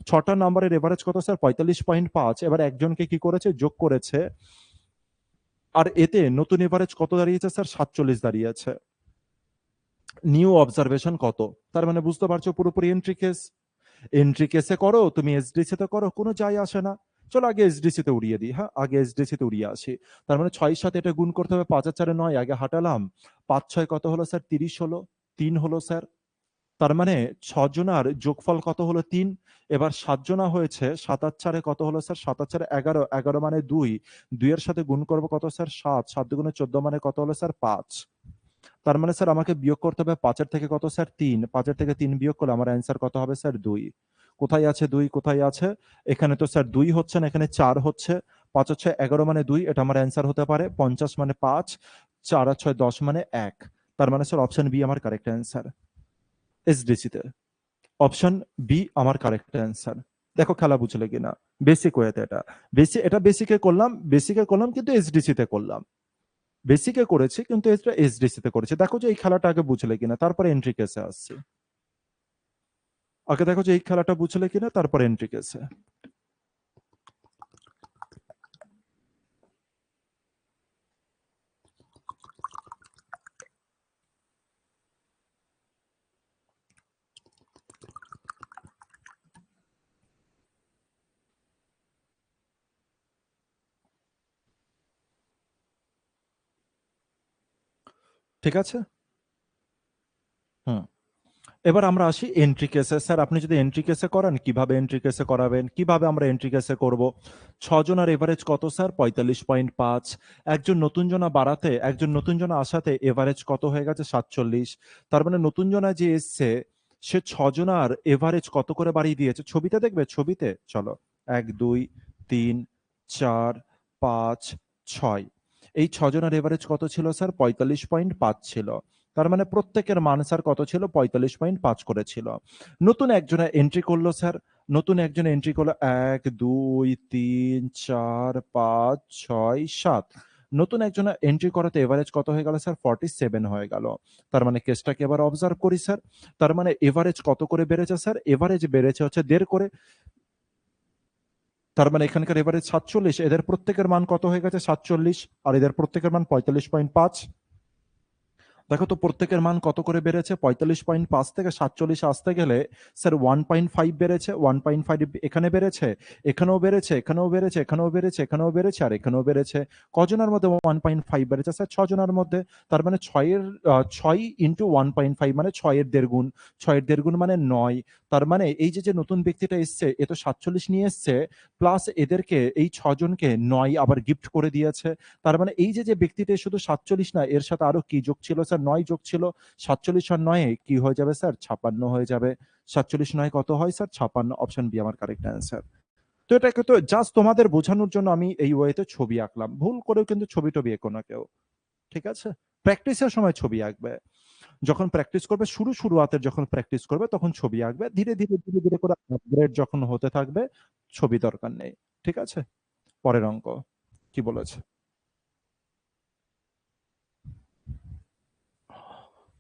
6টা নাম্বারের এভারেজ কত স্যার? 45.5। এবার একজনকে কি করেছে? যোগ করেছে। আর এতে নতুন এভারেজ কত দাঁড়িয়েছে স্যার? 47 দাঁড়িয়েছে। নিউ অবজারভেশন কত? তার মানে বুঝতে পারছো পুরোপুরি এন্ট্রি কেস। এন্ট্রি কেসে করো, তুমি এসডিসি তে করো, কোনো যায় আসে না। চলো আগে এসডিসি তে উড়িয়ে দিই। হ্যাঁ, আগে এসডিসি তে উড়িয়ে আসি। তার মানে 6 সাথে এটা গুণ করতে হবে, 5 আর 4 9, আগে হাঁটালাম। 5 6 কত হলো স্যার? 30 হলো। 3 হলো স্যার। তার মানে 6 জনার যোগফল কত হলো? 3। এবার 7 জনা হয়েছে, 7 আর 4 কত হলো স্যার? 7 আর 4 11, 11 মানে 2, 2 এর সাথে গুণ করবো কত স্যার? 7, 7 দুগুণে 14 মানে কত হলো স্যার? 5। তার মানে স্যার আমাকে বিয়োগ করতে হবে 5 এর থেকে কত স্যার? 3, 5 এর থেকে 3 বিয়োগ করলে আমার অ্যান্সার কত হবে স্যার? 2। কোথায় আছে 2? কোথায় আছে? এখানে তো স্যার 2 হচ্ছে না, এখানে 4 হচ্ছে। 5 আর 6 11 মানে 2, এটা আমার অ্যান্সার হতে পারে। 50 মানে 5, 4 আর 6 10 মানে 1। তার মানে স্যার অপশন বি আমার কারেক্ট অ্যান্সার এসডিসি তে। অপশন বি আমার কারেক্ট অ্যান্সার। দেখো খেলা বুঝলে কিনা। বেসিক ওয়েতে এটা এটা বেসিকে করলাম কিন্তু এসডিসি তে করলাম। বেসিকে করেছি কিন্তু এটা এসডিসি তে করেছি। দেখো যে এই খেলাটা আগে বুঝলে কিনা, তারপরে এন্ট্রি কেসে আসছি। আগে দেখো যে এই খেলাটা বুঝলে কিনা, তারপর এন্ট্রি কেসে। ঠিক আছে। হুম, এবার আমরা আসি এন্ট্রি কেসে। স্যার আপনি যদি এন্ট্রি কেসে করান, কিভাবে এন্ট্রি কেসে করাবেন? কিভাবে আমরা এন্ট্রি কেসে করব? 6 জনের এভারেজ কত স্যার? 45.5। একজন নতুন জনা বাড়াতে, একজন নতুন জনা আসাতে এভারেজ কত হয়ে গেছে? 47। তার মানে নতুন জনা যে এসছে, সে 6 জনার এভারেজ কত করে বাড়িয়ে দিয়েছে? ছবিতে দেখবে, ছবিতে চলো। 1 2 3 4 5 6। এই 6 জনের এভারেজ কত ছিল স্যার? 45.5 ছিল। তার মানে প্রত্যেকের মান স্যার কত ছিল? 45.5 করে ছিল। নতুন একজনের এন্ট্রি করলো স্যার। নতুন একজন এন্ট্রি করলো 1 2 3 4 5 6 7। নতুন একজনের এন্ট্রি করাতে এভারেজ কত হয়ে গেল স্যার? 47 হয়ে গেল। তার মানে কেসটাকে এবার অবজার্ভ করি স্যার। তার মানে এভারেজ কত করে বেড়েছে স্যার? এভারেজ বেড়েছে হচ্ছে 1.5 করে। তার মানে এখানকার এভারেজ 47, এদের প্রত্যেকের মান কত হয়ে গেছে? 47, আর এদের প্রত্যেকের মান 45.5। দেখো তো প্রত্যেকের মান কত করে বেড়েছে? 45.5 থেকে 47 আসতে গেলে স্যার 1.5 বেড়েছে। 1.5 এখানে বেড়েছে, এখানেও বেড়েছে, এখানেও বেড়েছে, এখানেও বেড়েছে, এখানেও বেড়েছে, আর এখানেও বেড়েছে। কজনের মধ্যে 1.5 বেড়েছে স্যার? 6 জনের মধ্যে। তার মানে 6 ইন্টু 1.5 মানে 6 এর 1.5 গুণ। 6 এর 1.5 গুণ মানে 9। তার মানে এই যে নতুন ব্যক্তিটা এসছে, এ তো 47 নিয়ে এসছে, প্লাস এদেরকে এই 6 জনকে 9 আবার গিফট করে দিয়েছে। তার মানে এই যে ব্যক্তিটা শুধু 47 না, এর সাথে আরো কি যোগ ছিল স্যার? 9 যোগ ছিল। 47 আর 9 কি হয়ে যাবে স্যার? 56 হয়ে যাবে। 47 9 কত হয় স্যার? 56। অপশন বি আমার কারেক্ট অ্যান্সার। তো এটাকে তো জাস্ট তোমাদের বোঝানোর জন্য আমি এই ওয়েতে ছবি আঁকলাম। ভুল করেও কিন্তু ছবি টবি এঁকো না কেউ। ঠিক আছে? প্র্যাকটিসের সময় ছবি আঁকবে, যখন প্র্যাকটিস করবে শুরুয়াতের যখন প্র্যাকটিস করবে তখন ছবি আঁকবে, ধীরে ধীরে ধীরে ধীরে করে আপগ্রেড যখন হতে থাকবে ছবি দরকার নেই। ঠিক আছে, পরের অঙ্ক কি বলেছে?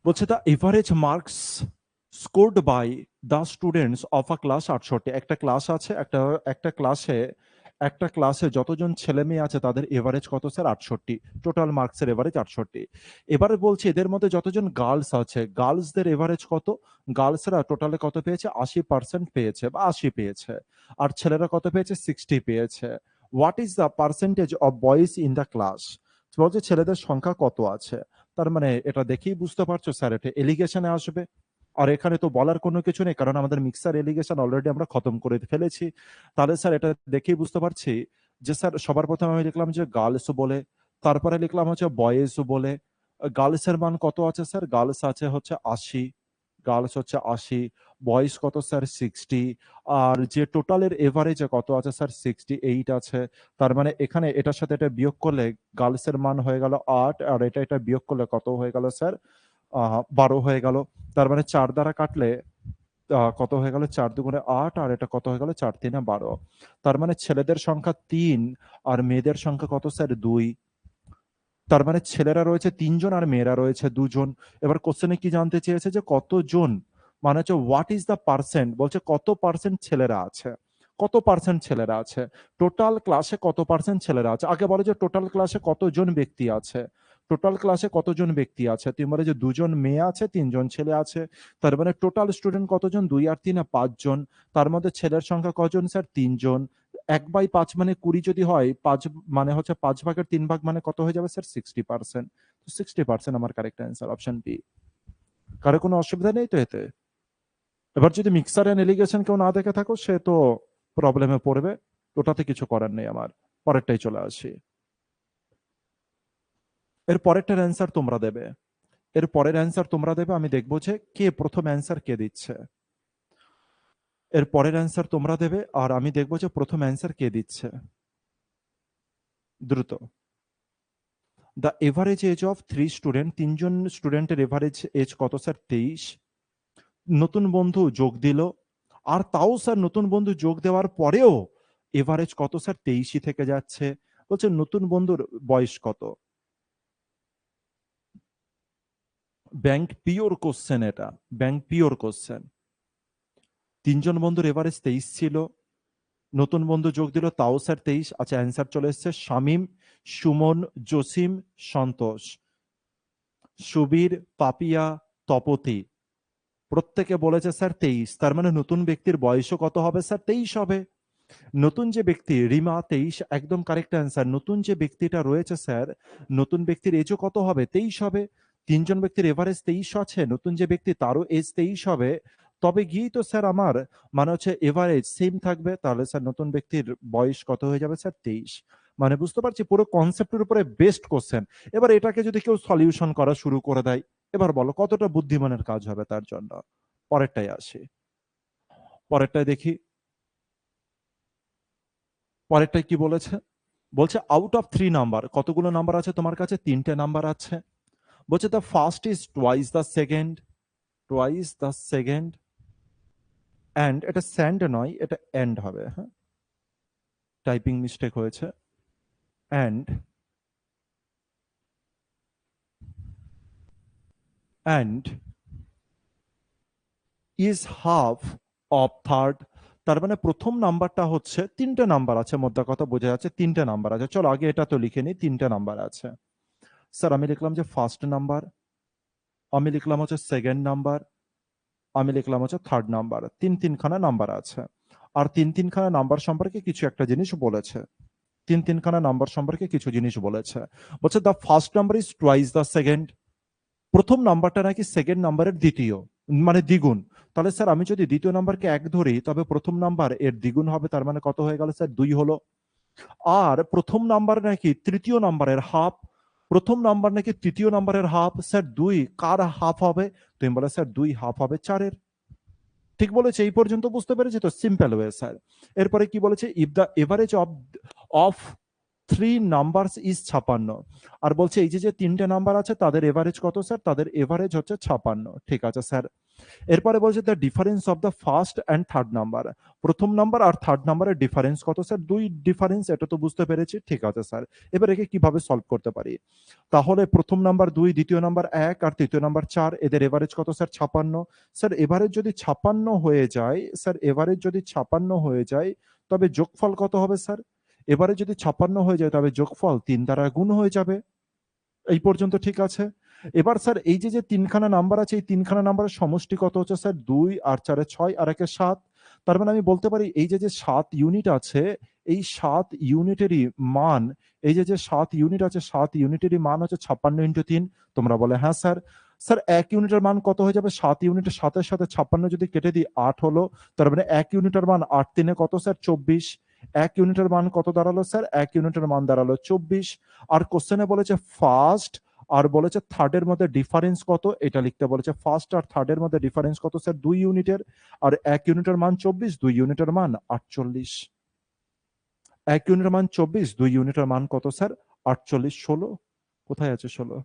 বলছে the average marks scored by the students of a class 68। একটা ক্লাস আছে, একটা ক্লাসে যতজন ছেলে মেয়ে আছে তাদের এভারেজ কত স্যার? 68। টোটাল মার্কসের এভারেজ 68। এবারে বলছি এদের মধ্যে যতজন গার্লস আছে গার্লসদের এভারেজ কত? গার্লসরা টোটালে কত পেয়েছে? 80% পেয়েছে বা 80 পেয়েছে। আর ছেলেরা কত পেয়েছে? 60 পেয়েছে। What is the percentage of boys in the class? বলছে ছেলেদের সংখ্যা কত আছে। তার মানে এটা দেখেই বুঝতে পারছো স্যার এটা এলিগেশনে আসবে। আর এখানে তো বলার কোনো কিছু নেই, কারণ আমাদের মিক্সার এলিগেশন অলরেডি আমরা খতম করে ফেলেছি। তাহলে স্যার এটা দেখেই বুঝতে পারছি যে স্যার সবার প্রথমে আমি লিখলাম যে গার্লস বলে, তারপরে লিখলাম হচ্ছে বয়েজ বলে। গার্লস এর মান কত আছে স্যার? গার্লস আছে হচ্ছে 80, গার্লস হচ্ছে 80, বয়েজ কত স্যার? 60। আর যে টোটালের এভারেজে কত আছে স্যার? 68 আছে। তার মানে এখানে এটার সাথে এটা বিয়োগ করলে গার্লস এর মান হয়ে গেল 8, আর এটা বিয়োগ করলে কত হয়ে গেল স্যার? 12 হয়ে গেল। তার মানে 4 দ্বারা কাটলে কত হয়ে গেল? 4 দুগুণে 8, আর এটা কত হয়ে গেল? 4 3 12। তার মানে ছেলেদের সংখ্যা 3 আর মেয়েদের সংখ্যা কত স্যার? 2। তার মানে ছেলেরা রয়েছে 3 জন আর মেয়েরা রয়েছে 2 জন। এবার কোশ্চেনে কি জানতে চেয়েছে যে কতজন, মানে হচ্ছে হোয়াট ইজ দ্য পার্সেন্ট, বলছে কত পার্সেন্ট ছেলেরা আছে, কত পার্সেন্ট ছেলেরা আছে, টোটাল ক্লাসে কত পার্সেন্ট ছেলেরা আছে। আগে বলে যে টোটাল ক্লাসে কতজন ব্যক্তি আছে, টোটাল ক্লাসে কতজন ব্যক্তি আছে, তুমি বলে যে 2 জন মেয়ে আছে 3 জন ছেলে আছে। তার মানে টোটাল স্টুডেন্ট কতজন? 2 আর 3 5 জন। তার মধ্যে ছেলের সংখ্যা কজন স্যার? 3 জন। 1/5 মানে 20 যদি হয়, 5 মানে হচ্ছে 5 ভাগের 3 ভাগ মানে কত হয়ে যাবে স্যার? 60%। তো 60% আমার কারেক্ট অ্যান্সার, অপশন বি। কারো কোনো অসুবিধা নেই তো এতে? এবার যদি মিক্সার এন্ড এলিগেশন কেউ না দেখে থাকো সে তো প্রবলেমে পড়বে, ওটাতে কিছু করার নেই আমার। পরেরটাই চলে আসি। এর পরেরটার অ্যান্সার তোমরা দেবে, এর পরের অ্যান্সার তোমরা দেবে, আমি দেখবো যে কে প্রথম অ্যান্সার কে দিচ্ছে। এর পরের অ্যান্সার তোমরা দেবে আর আমি দেখবো যে প্রথম অ্যান্সার কে দিচ্ছে। দ্রুত। The average age of 3 student, 3জন স্টুডেন্টের এভারেজ এজ কত স্যার? 23। নতুন বন্ধু যোগ দিল, আর তাও স্যার নতুন বন্ধু যোগ দেওয়ার পরেও এভারেজ কত স্যার? 23ই থেকে যাচ্ছে। বলছে নতুন বন্ধুর বয়স কত? ব্যাংক পিওর কোশ্চেন এটা, ব্যাংক পিওর কোশ্চেন। 3জন বন্ধুর এভারেজ 23 ছিল, নতুন বন্ধু যোগ দিল তাও স্যার 23। আচ্ছা অ্যান্সার চলে এসছে শামীম, সুমন, জসিম, সন্তোষ, সুবীর, পাপিয়া, তপতি, প্রত্যেকে বলেছে স্যার 23। তার মানে নতুন ব্যক্তির বয়সও কত হবে স্যার? 23 হবে। নতুন যে ব্যক্তি রিমা 23, একদম কারেক্ট অ্যান্সার। নতুন যে ব্যক্তিটা রয়েছে স্যার, নতুন ব্যক্তির এজও কত হবে? 23 হবে। 3জন ব্যক্তির এভারেজ 23 আছে, নতুন যে ব্যক্তি তারও এজ 23 হবে। তবে গিয়েই তো স্যার আমার মানে হচ্ছে এভারেজ সেম থাকবে, তাহলে স্যার নতুন ব্যক্তির বয়স কত হয়ে যাবে স্যার? 23। মানে বুঝতে পারছি পুরো কনসেপ্টের উপরে বেস্ট কোশ্চেন। এবার এটাকে যদি কেউ সলিউশন করা শুরু করে দেয়, এবার বলো কতটা বুদ্ধিমানের কাজ হবে তার জন্য। পরেরটাই আসি, পরেরটাই দেখি। পরেরটাই কি বলেছে? বলছে আউট অফ 3 নাম্বার, কতগুলো নাম্বার আছে তোমার কাছে? 3টে নাম্বার আছে। বলছে the first is twice the second, twice the second and, এটা স্যান্ড নয় এটা এন্ড হবে, হ্যাঁ টাইপিং মিস্টেক হয়েছে। And, and is half of third. তার মানে প্রথম নাম্বারটা হচ্ছে, 3টে নাম্বার আছে, মোদ্দা কথা বোঝা যাচ্ছে 3টে নাম্বার আছে। চলো আগে এটা তো লিখে নিই, 3টে নাম্বার আছে। স্যার আমি লিখলাম যে ফার্স্ট নাম্বার, আমি লিখলাম হচ্ছে সেকেন্ড নাম্বার, আমি লিখলাম হচ্ছে থার্ড নাম্বার। 3খানা নাম্বার আছে। আর 3খানা নাম্বার সম্পর্কে কিছু একটা জিনিস বলেছে, 3খানা নাম্বার সম্পর্কে কিছু জিনিস বলেছে। বলছে the first number is twice the second, প্রথম নাম্বারটা নাকি সেকেন্ড নাম্বারের দ্বিতীয়, মানে দ্বিগুণ। তাহলে স্যার আমি যদি দ্বিতীয় নাম্বারকে 1 ধরি তবে প্রথম নাম্বার এর দ্বিগুণ হবে, তার মানে কত হয়ে গেল স্যার? 2 হলো। আর প্রথম নাম্বার নাকি তৃতীয় নাম্বারের হাফ, প্রথম নাম্বার নাকি তৃতীয় নাম্বারের হাফ। স্যার 2 কার হাফ হবে? তুমি বলে স্যার 2 হাফ হবে 4-এর। ঠিক বলেছে, এই পর্যন্ত বুঝতে পেরেছি তো? Simple way sir. এরপরে কি বলেছে? If the average of 3 numbers is 56। আর বলছে এই যে তিনটে নাম্বার আছে তাদের এভারেজ কত স্যার? তাদের এভারেজ হচ্ছে 56। ঠিক আছে স্যার। এরপরে বলছে the difference of the first and third number. প্রথম নাম্বার আর থার্ড নাম্বারের ডিফারেন্স কত স্যার? 2 ডিফারেন্স, এটা তো বুঝতে পেরেছি। ঠিক আছে স্যার। এবার একে কিভাবে সলভ করতে পারি? তাহলে প্রথম নাম্বার 2, দ্বিতীয় নাম্বার 1 আর তৃতীয় নাম্বার 4, এদের এভারেজ কত স্যার? 56। স্যার এভারেজ যদি 56 হয়ে যায়, স্যার এভারেজ যদি 56 হয়ে যায় তবে যোগফল কত হবে স্যার? এবারে যদি 56 হয়ে যায় তবে যোগফল 3 দ্বারা গুণ হয়ে যাবে। এই পর্যন্ত ঠিক আছে? এবার স্যার এই যে 3 খানা নাম্বার আছে, এই 3 খানা নাম্বারের সমষ্টি কত হচ্ছে স্যার? 2 আর 4 এ 6 আর 1 এ 7। তার মানে আমি বলতে পারি এই যে 7 ইউনিট আছে, এই 7 ইউনিটেরই মান, এই যে 7 ইউনিট আছে, 7 ইউনিটেরই মান হচ্ছে 56 ইনটু 3। তোমরা বলে হ্যাঁ স্যার। স্যার 1 ইউনিটের মান কত হয়ে যাবে? 7 ইউনিটের সাথে 56 যদি কেটে দিই 8 হলো। তার মানে 1 ইউনিটের মান 8 3 কত স্যার? 24। 1 ইউনিটের মান কত দাঁড়ালো স্যার? 1 ইউনিটের মান দাঁড়ালো 24। আর কোশ্চেনে বলেছে ফার্স্ট আর বলেছে থার্ড এর মধ্যে ডিফারেন্স কত, এটা লিখতে বলেছে। ফার্স্ট আর থার্ড এর মধ্যে ডিফারেন্স কত স্যার? 2 ইউনিটের। আর 1 ইউনিটের মান 24, 2 ইউনিটের মান 48। 1 ইউনিটের মান 24, 2 ইউনিটের মান কত স্যার? 48। 16 কোথায় আছে 16?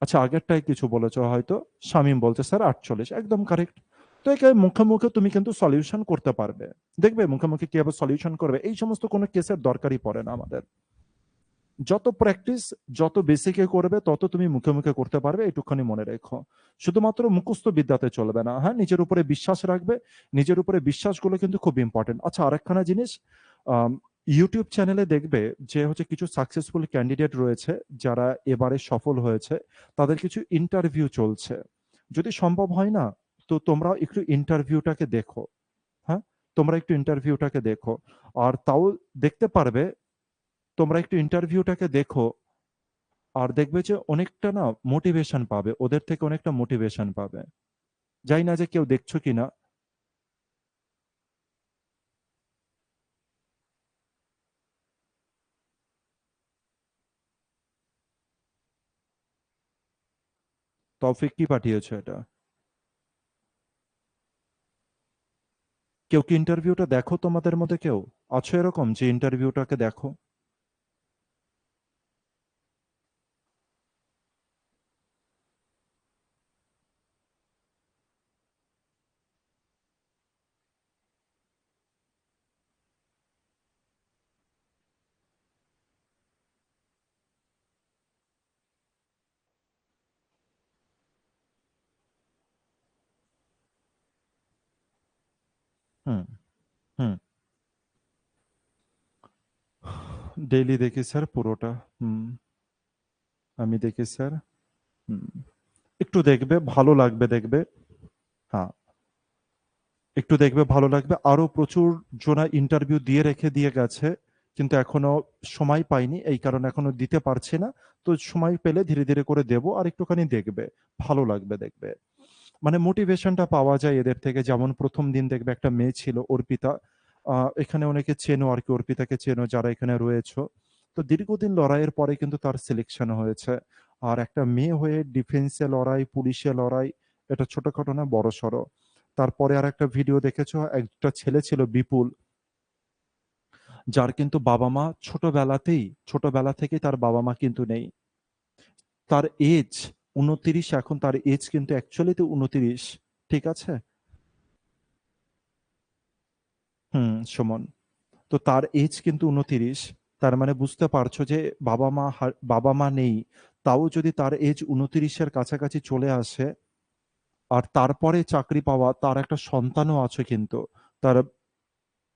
আচ্ছা আগেরটাই কিছু বলেছো হয়তো। শামীম বলছে স্যার 48, একদম কারেক্ট। তো একে মুখে মুখে তুমি কিন্তু সলিউশন করতে পারবে। দেখবে মুখে মুখে কিভাবে সলিউশন করবে। এই সমস্ত কোনো কেসের দরকারই পড়ে না আমাদের। যত প্র্যাকটিস, যত বেসিকে করবে তত তুমি মুখে মুখে করতে পারবে, এটুখানি মনে রেখো। শুধুমাত্র মুখস্থ বিদ্যাতে চলবে না। হ্যাঁ, নিজের উপরে বিশ্বাস রাখবে। নিজের উপরে বিশ্বাসগুলো কিন্তু খুব ইম্পর্টেন্ট। আচ্ছা আরেকখানা জিনিস, ইউটিউব চ্যানেলে দেখবে যে হচ্ছে কিছু সাকসেসফুল ক্যান্ডিডেট রয়েছে যারা এবারে সফল হয়েছে, তাদের কিছু ইন্টারভিউ চলছে। যদি সম্ভব হয় না তো তোমরা একটু ইন্টারভিউটাকে দেখো। হ্যাঁ, তোমরা একটু ইন্টারভিউটাকে দেখো। আর তাও দেখতে পারবে, তোমরা একটু ইন্টারভিউটাকে দেখো আর দেখবে যে অনেকটা না মোটিভেশন পাবে, ওদের থেকে অনেকটা মোটিভেশন পাবে। জানি না যে কেউ দেখছো কিনা। তৌফিক কি পাঠিয়েছো এটা? কেউ কি ইন্টারভিউটা দেখো? তোমাদের মধ্যে কেউ আছো এরকম যে ইন্টারভিউটাকে দেখো? হুম, হুম। ডেইলি দেখি স্যার পুরোটা। হুম, আমি দেখি স্যার। হুম, একটু দেখবে ভালো লাগবে, দেখবে। হ্যাঁ, একটু দেখবে ভালো লাগবে। আরো প্রচুর জনা ইন্টারভিউ দিয়ে গেছে, কিন্তু এখনো সময় পাইনি, এই কারণে এখনো দিতে পারছি না। তো সময় পেলে ধীরে ধীরে করে দেব। আর একটুখানি দেখবে, ভালো লাগবে দেখবে। মানে মোটিভেশনটা পাওয়া যায় এদের থেকে। যেমন প্রথম দিন দেখবে একটা মেয়ে ছিল অর্পিতা। এখানে অনেকে চেনো আর কি, অর্পিতাকে চেনো যারা এখানে রয়েছো। তো দীর্ঘদিন লড়াইয়ের পরে কিন্তু তার সিলেকশন হয়েছে। আর একটা মেয়ে হয়ে ডিফেন্সে লড়াই, পুলিশে লড়াই, এটা ছোটখাটো না, বড় সড়ো। তারপরে আর একটা ভিডিও দেখেছো, একটা ছেলে ছিল বিপুল, যার কিন্তু বাবা মা ছোটবেলা থেকেই তার বাবা মা কিন্তু নেই। তার এজ 29, এখন তার এজ কিন্তু অ্যাকচুয়ালি তো 29। ঠিক আছে। হুম, সুমন। তো তার এজ কিন্তু 29। তার মানে বুঝতে পারছো যে বাবা মা নেই। তাও যদি তার এজ 29-এর কাছাকাছি চলে আসে, আর তারপরে চাকরি পাওয়া, তার একটা সন্তানও আছে কিন্তু। তার,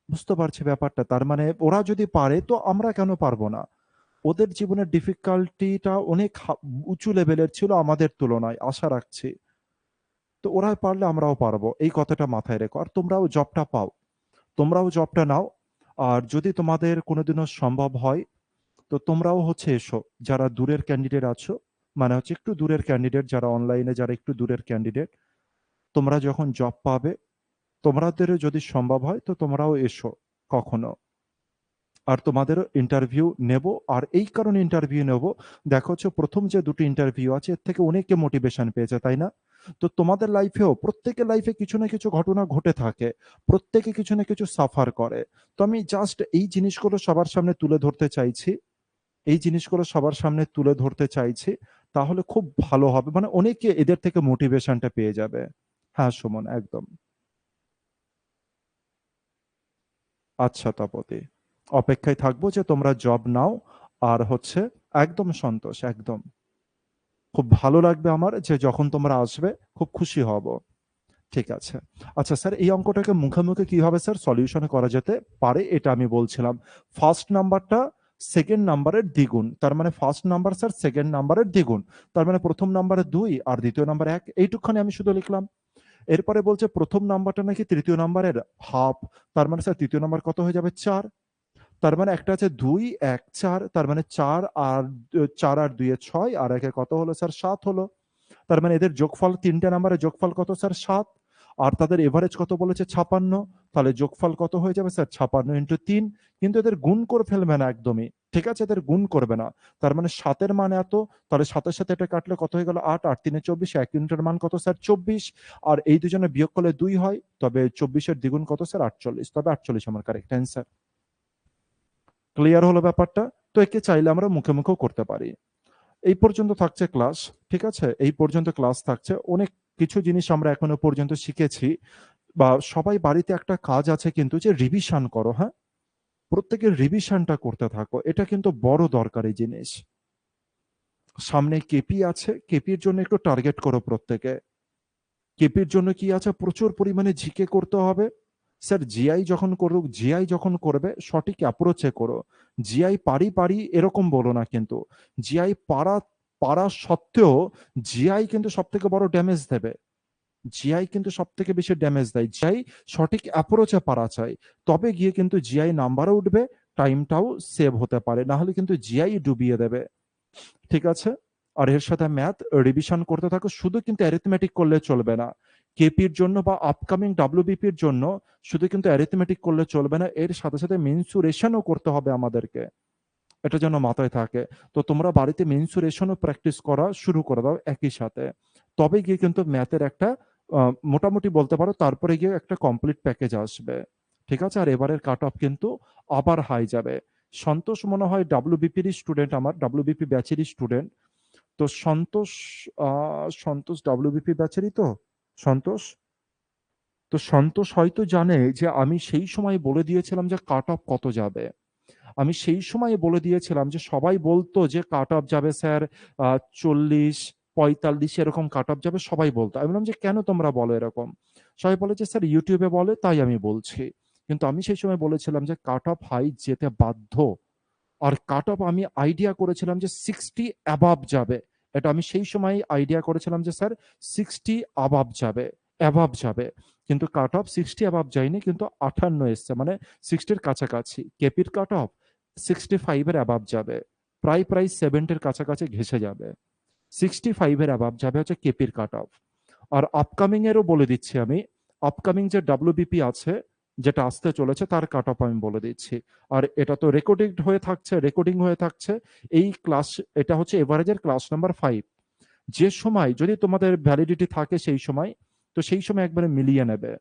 বুঝতে পারছে ব্যাপারটা? তার মানে ওরা যদি পারে তো আমরা কেন পারবো না? ওদের জীবনের ডিফিকাল্টিটা অনেক উঁচু লেভেলের ছিল আমাদের তুলনায়, আশা রাখছি। তো ওরা পারলে আমরাও পারবো, এই কথাটা মাথায় রেখো। আর তোমরাও জবটা পাও, তোমরাও জবটা নাও। আর যদি তোমাদের কোনোদিনও সম্ভব হয় তো তোমরাও হচ্ছে এসো, যারা দূরের ক্যান্ডিডেট আছো, মানে হচ্ছে একটু দূরের ক্যান্ডিডেট, যারা অনলাইনে, যারা একটু দূরের ক্যান্ডিডেট, তোমরা যখন জব পাবে, তোমাদেরও যদি সম্ভব হয় তো তোমরাও এসো কখনো। আর তোমাদেরও ইন্টারভিউ নেব। আর এই কারণে ইন্টারভিউ নেব, দেখো হচ্ছে প্রথম যে দুটো ইন্টারভিউ আছে এর থেকে অনেকে মোটিভেশন পেয়েছে, তাই না? তো তোমাদের লাইফেও প্রত্যেকের লাইফে কিছু না কিছু ঘটনা ঘটে থাকে, প্রত্যেকে কিছু না কিছু সাফার করে। তো আমি জাস্ট এই জিনিসগুলো সবার সামনে তুলে ধরতে চাইছি, এই জিনিসগুলো সবার সামনে তুলে ধরতে চাইছি, তাহলে খুব ভালো হবে, মানে অনেকে এদের থেকে মোটিভেশনটা পেয়ে যাবে। হ্যাঁ সুমন, একদম। আচ্ছা তপতি, অপেক্ষায় থাকবো যে তোমরা জব নাও। আর হচ্ছে একদম সন্তোষ, একদম খুব ভালো লাগবে আমার যে যখন তোমরা আসবে, খুব খুশি হব। ঠিক আছে। আচ্ছা স্যার, এই অঙ্কটাকে মুখে মুখে কিভাবে স্যার সলিউশন করা যেতে পারে এটা আমি বলছিলাম। ফার্স্ট নাম্বারটা সেকেন্ড নাম্বারের দ্বিগুণ, তার মানে ফার্স্ট নাম্বার স্যার সেকেন্ড নাম্বারের দ্বিগুণ, তার মানে প্রথম নাম্বারে 2 আর দ্বিতীয় নাম্বার 1, এইটুকখানি আমি শুধু লিখলাম। এরপরে বলছে প্রথম নাম্বারটা নাকি তৃতীয় নাম্বারের হাফ, তার মানে স্যার তৃতীয় নাম্বার কত হয়ে যাবে 4, তার মানে একটা আছে 2 1 4, তার মানে 4 আর 4 আর 2 এ 6, আর একে কত হলো স্যার 7 হলো। তার মানে এদের যোগফল, তিনটে নাম্বারের যোগফল কত স্যার 7, আর তাদের এভারেজ কত বলেছে 56, তাহলে যোগফল কত হয়ে যাবে স্যার 56 ইন্টু 3। কিন্তু এদের গুণ করে ফেলবে না একদমই, ঠিক আছে, এদের গুণ করবে না। তার মানে 7-এর মান এত, তাহলে 7-এর সাথে এটা কাটলে কত হয়ে গেল 8, 8 3 24, 1 ইউনিটের মান কত স্যার 24, আর এই দুজনে বিয়োগ করলে 2 হয়, তবে 24-এর দ্বিগুণ কত স্যার 48, তবে 48 আমার কারেক্ট অ্যান্সার। ক্লিয়ার হলো ব্যাপারটা? তো একে চাইলে আমরা মুখে মুখেও করতে পারি। এই পর্যন্ত থাকছে ক্লাস, ঠিক আছে, এই পর্যন্ত ক্লাস থাকছে। অনেক কিছু জিনিস আমরা এখনো পর্যন্ত শিখেছি, বা সবাই বাড়িতে একটা কাজ আছে কিন্তু, যে রিভিশন করো, হ্যাঁ, প্রত্যেকের রিভিশনটা করতে থাকো, এটা কিন্তু বড় দরকারি জিনিস। সামনে কেপি আছে, কেপির জন্য একটু টার্গেট করো প্রত্যেকে। কেপির জন্য কি আছে, প্রচুর পরিমাণে জিকে করতে হবে। স্যার জিআই যখন করুক, জিআই যখন করবে সঠিক অ্যাপ্রোচে করো। জিআই পারি পারি এরকম বলো না, কিন্তু জিআই পারা পারা সত্ত্বেও জিআই কিন্তু সব থেকে বড় ড্যামেজ দেবে। জিআই কিন্তু সব থেকে বেশি ড্যামেজ দেয়। জিআই সঠিক অ্যাপ্রোচে পারা চাই, তবে গিয়ে কিন্তু জিআই নাম্বারও উঠবে, টাইমটাও সেভ হতে পারে, না হলে কিন্তু জিআই ডুবিয়ে দেবে। ঠিক আছে। আর এর সাথে ম্যাথ রিভিশন করতে থাকো, শুধু কিন্তু অ্যারিথমেটিক করলে চলবে না। কেপির জন্য বা আপকামিং ডাব্লিউবিপির জন্য শুধু কিন্তু অ্যারিথমেটিক করলে চলবে না, এর সাথে সাথে মেনসুরেশনও করতে হবে আমাদেরকে, এটা যেন মাথায় থাকে। তো তোমরা বাড়িতে মেনসুরেশনও প্র্যাকটিস করা শুরু করে দাও একই সাথে, তবে গিয়ে কিন্তু ম্যাথের একটা মোটামুটি বলতে পারো, তারপরে গিয়ে একটা কমপ্লিট প্যাকেজ আসবে। ঠিক আছে। আর এবারের কাট অফ কিন্তু আবার হাই যাবে। সন্তোষ মনে হয় ডাব্লিউবিপির স্টুডেন্ট, আমার ডাব্লিউবিপি ব্যাচেরই স্টুডেন্ট। তো সন্তোষ, সন্তোষ ডাব্লিউবিপি ব্যাচেরই তো সন্তোষ। তো সন্তোষ হয়তো জানে যে আমি সেই সময় বলে দিয়েছিলাম যে কাট অফ কত যাবে। আমি সেই সময় বলে দিয়েছিলাম যে সবাই বলতো যে কাট অফ যাবে স্যার 40 45 এরকম কাট অফ যাবে, সবাই বলতো। আমি বললাম যে কেন তোমরা বলো এরকম? সবাই বলে যে স্যার ইউটিউবে বলে তাই আমি বলছি। কিন্তু আমি সেই সময় বলেছিলাম যে কাট অফ হাই যেতে বাধ্য। আর কাট অফ আমি আইডিয়া করেছিলাম যে 60 অ্যাবাভ যাবে। এটা আমি সেই সময় আইডিয়া করেছিলাম যে স্যার 60 অ্যাবাভ যাবে, অ্যাবাভ যাবে। কিন্তু কাট অফ 60 অ্যাবাভ যায়নি, কিন্তু 58 এসছে, মানে 60-এর কাছাকাছি। কেপির কাট অফ 65-এর অ্যাবাভ যাবে, প্রায় প্রায় 70-এর কাছাকাছি ঘেসে যাবে। 65-এর অ্যাবাভ যাবে হচ্ছে কেপির কাট অফ। আর আপকামিং এরও বলে দিচ্ছি আমি, আপকামিং যে ডাব্লিউবিপি আছে, যেটা আসতে চলেছে, তার কাট অফ আমি বলে দিচ্ছি। আর এটা তো রেকর্ডিং হয়ে থাকছে, রেকর্ডিং হয়ে থাকছে। এই ক্লাস, এটা হচ্ছে এভারেজের ক্লাস নাম্বার 5। যে সময় যদি তোমাদের ভ্যালিডিটি থাকে সেই সময়, তো সেই সময় একবারে মিলিয়ে নেবে।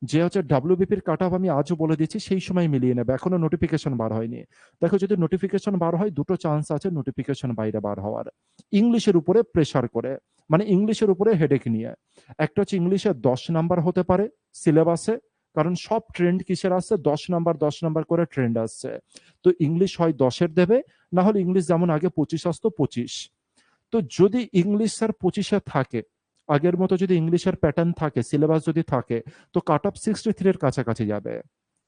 যে হচ্ছে ডাব্লিউবিপির কাট অফ আমি আজও বলে দিচ্ছি, সেই সময় মিলিয়ে নেবে, এখনো নোটিফিকেশন বার হয়নি। দেখো যদি নোটিফিকেশন বার হয়, দুটো চান্স আছে নোটিফিকেশন বাইরে বার হওয়ার। ইংলিশের উপরে প্রেসার করে, মানে ইংলিশের উপরে হেডেক নিয়ে। একটা হচ্ছে ইংলিশে 10 নাম্বার হতে পারে সিলেবাসে, কারণ সব ট্রেন্ড কিসের আসছে, 10 নাম্বার 10 নাম্বার করে ট্রেন্ড আসছে। তো ইংলিশ হয় 10-এর দেবে, না হলে ইংলিশ যেমন আগে 25 আসতো 25। তো যদি ইংলিশ স্যার 25-এ থাকে, আগের মতো যদি ইংলিশের প্যাটার্ন থাকে, সিলেবাস যদি থাকে, তো কাট অফ 63-এর কাছাকাছি যাবে।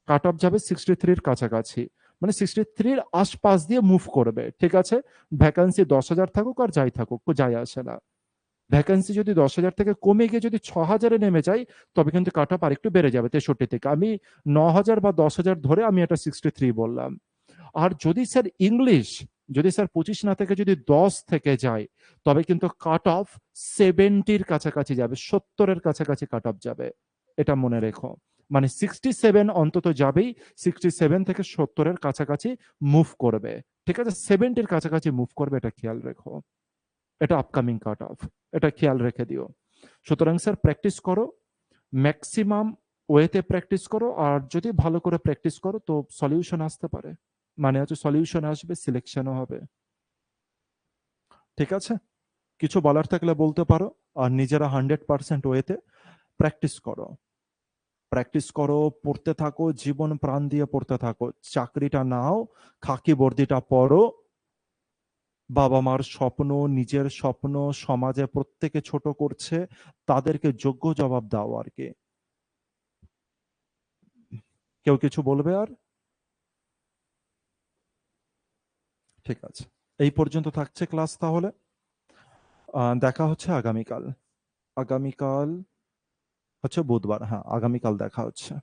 কাট অফ যাবে 63-এর কাছাকাছি, মানে 63-এর আশপাশ দিয়ে মুভ করবে। ঠিক আছে। ভ্যাকান্সি 10,000 থাকুক আর যাই থাকুক, যায় আসে না। ভ্যাকান্সি যদি 10,000 থেকে কমে গিয়ে যদি 6,000-এ নেমে যায়, তবে কিন্তু কাট অফ আরেকটু বেড়ে যাবে 63 থেকে। আমি 9,000 বা 10,000 ধরে আমি এটা 63 বললাম। আর যদি স্যার ইংলিশ, যদি স্যার 25 না থেকে যদি 10 থেকে যায়, তবে কিন্তু কাট অফ 70-এর কাছাকাছি যাবে, 70-এর কাছাকাছি কাট অফ যাবে। এটা মনে রেখো। মানে 67 অন্তত যাবেই, 67 থেকে 70-এর কাছাকাছি মুভ করবে। ঠিক আছে, 70-এর কাছাকাছি মুভ করবে, এটা খেয়াল রেখো। এটা আপকামিং কাট অফ, এটা খেয়াল রেখে দিও। সুতরাং স্যার প্র্যাকটিস করো, ম্যাক্সিমাম ওয়েতে প্র্যাকটিস করো, আর যদি ভালো করে প্র্যাকটিস করো তো সলিউশন আসতে পারে, মানে হচ্ছে সলিউশন আসবে, সিলেকশনও হবে। ঠিক আছে, কিছু বলার থাকলে বলতে পারো। আর নিজেরা 100% ওয়েতে প্র্যাকটিস করো, প্র্যাকটিস করো, পড়তে থাকো, জীবন প্রাণ দিয়ে পড়তে থাকো। চাকরিটা নাও, খাকি বর্দিটা পরো, বাবা মার স্বপ্ন, নিজের স্বপ্ন, সমাজে প্রত্যেকে ছোট করছে, তাদেরকে যোগ্য জবাব দাও আর কি। কেউ কিছু বলবে আর? ঠিক আছে, এই পর্যন্ত থাকছে ক্লাস তাহলে। দেখা হচ্ছে আগামীকাল। আগামীকাল হচ্ছে বুধবার, হ্যাঁ আগামীকাল দেখা হচ্ছে।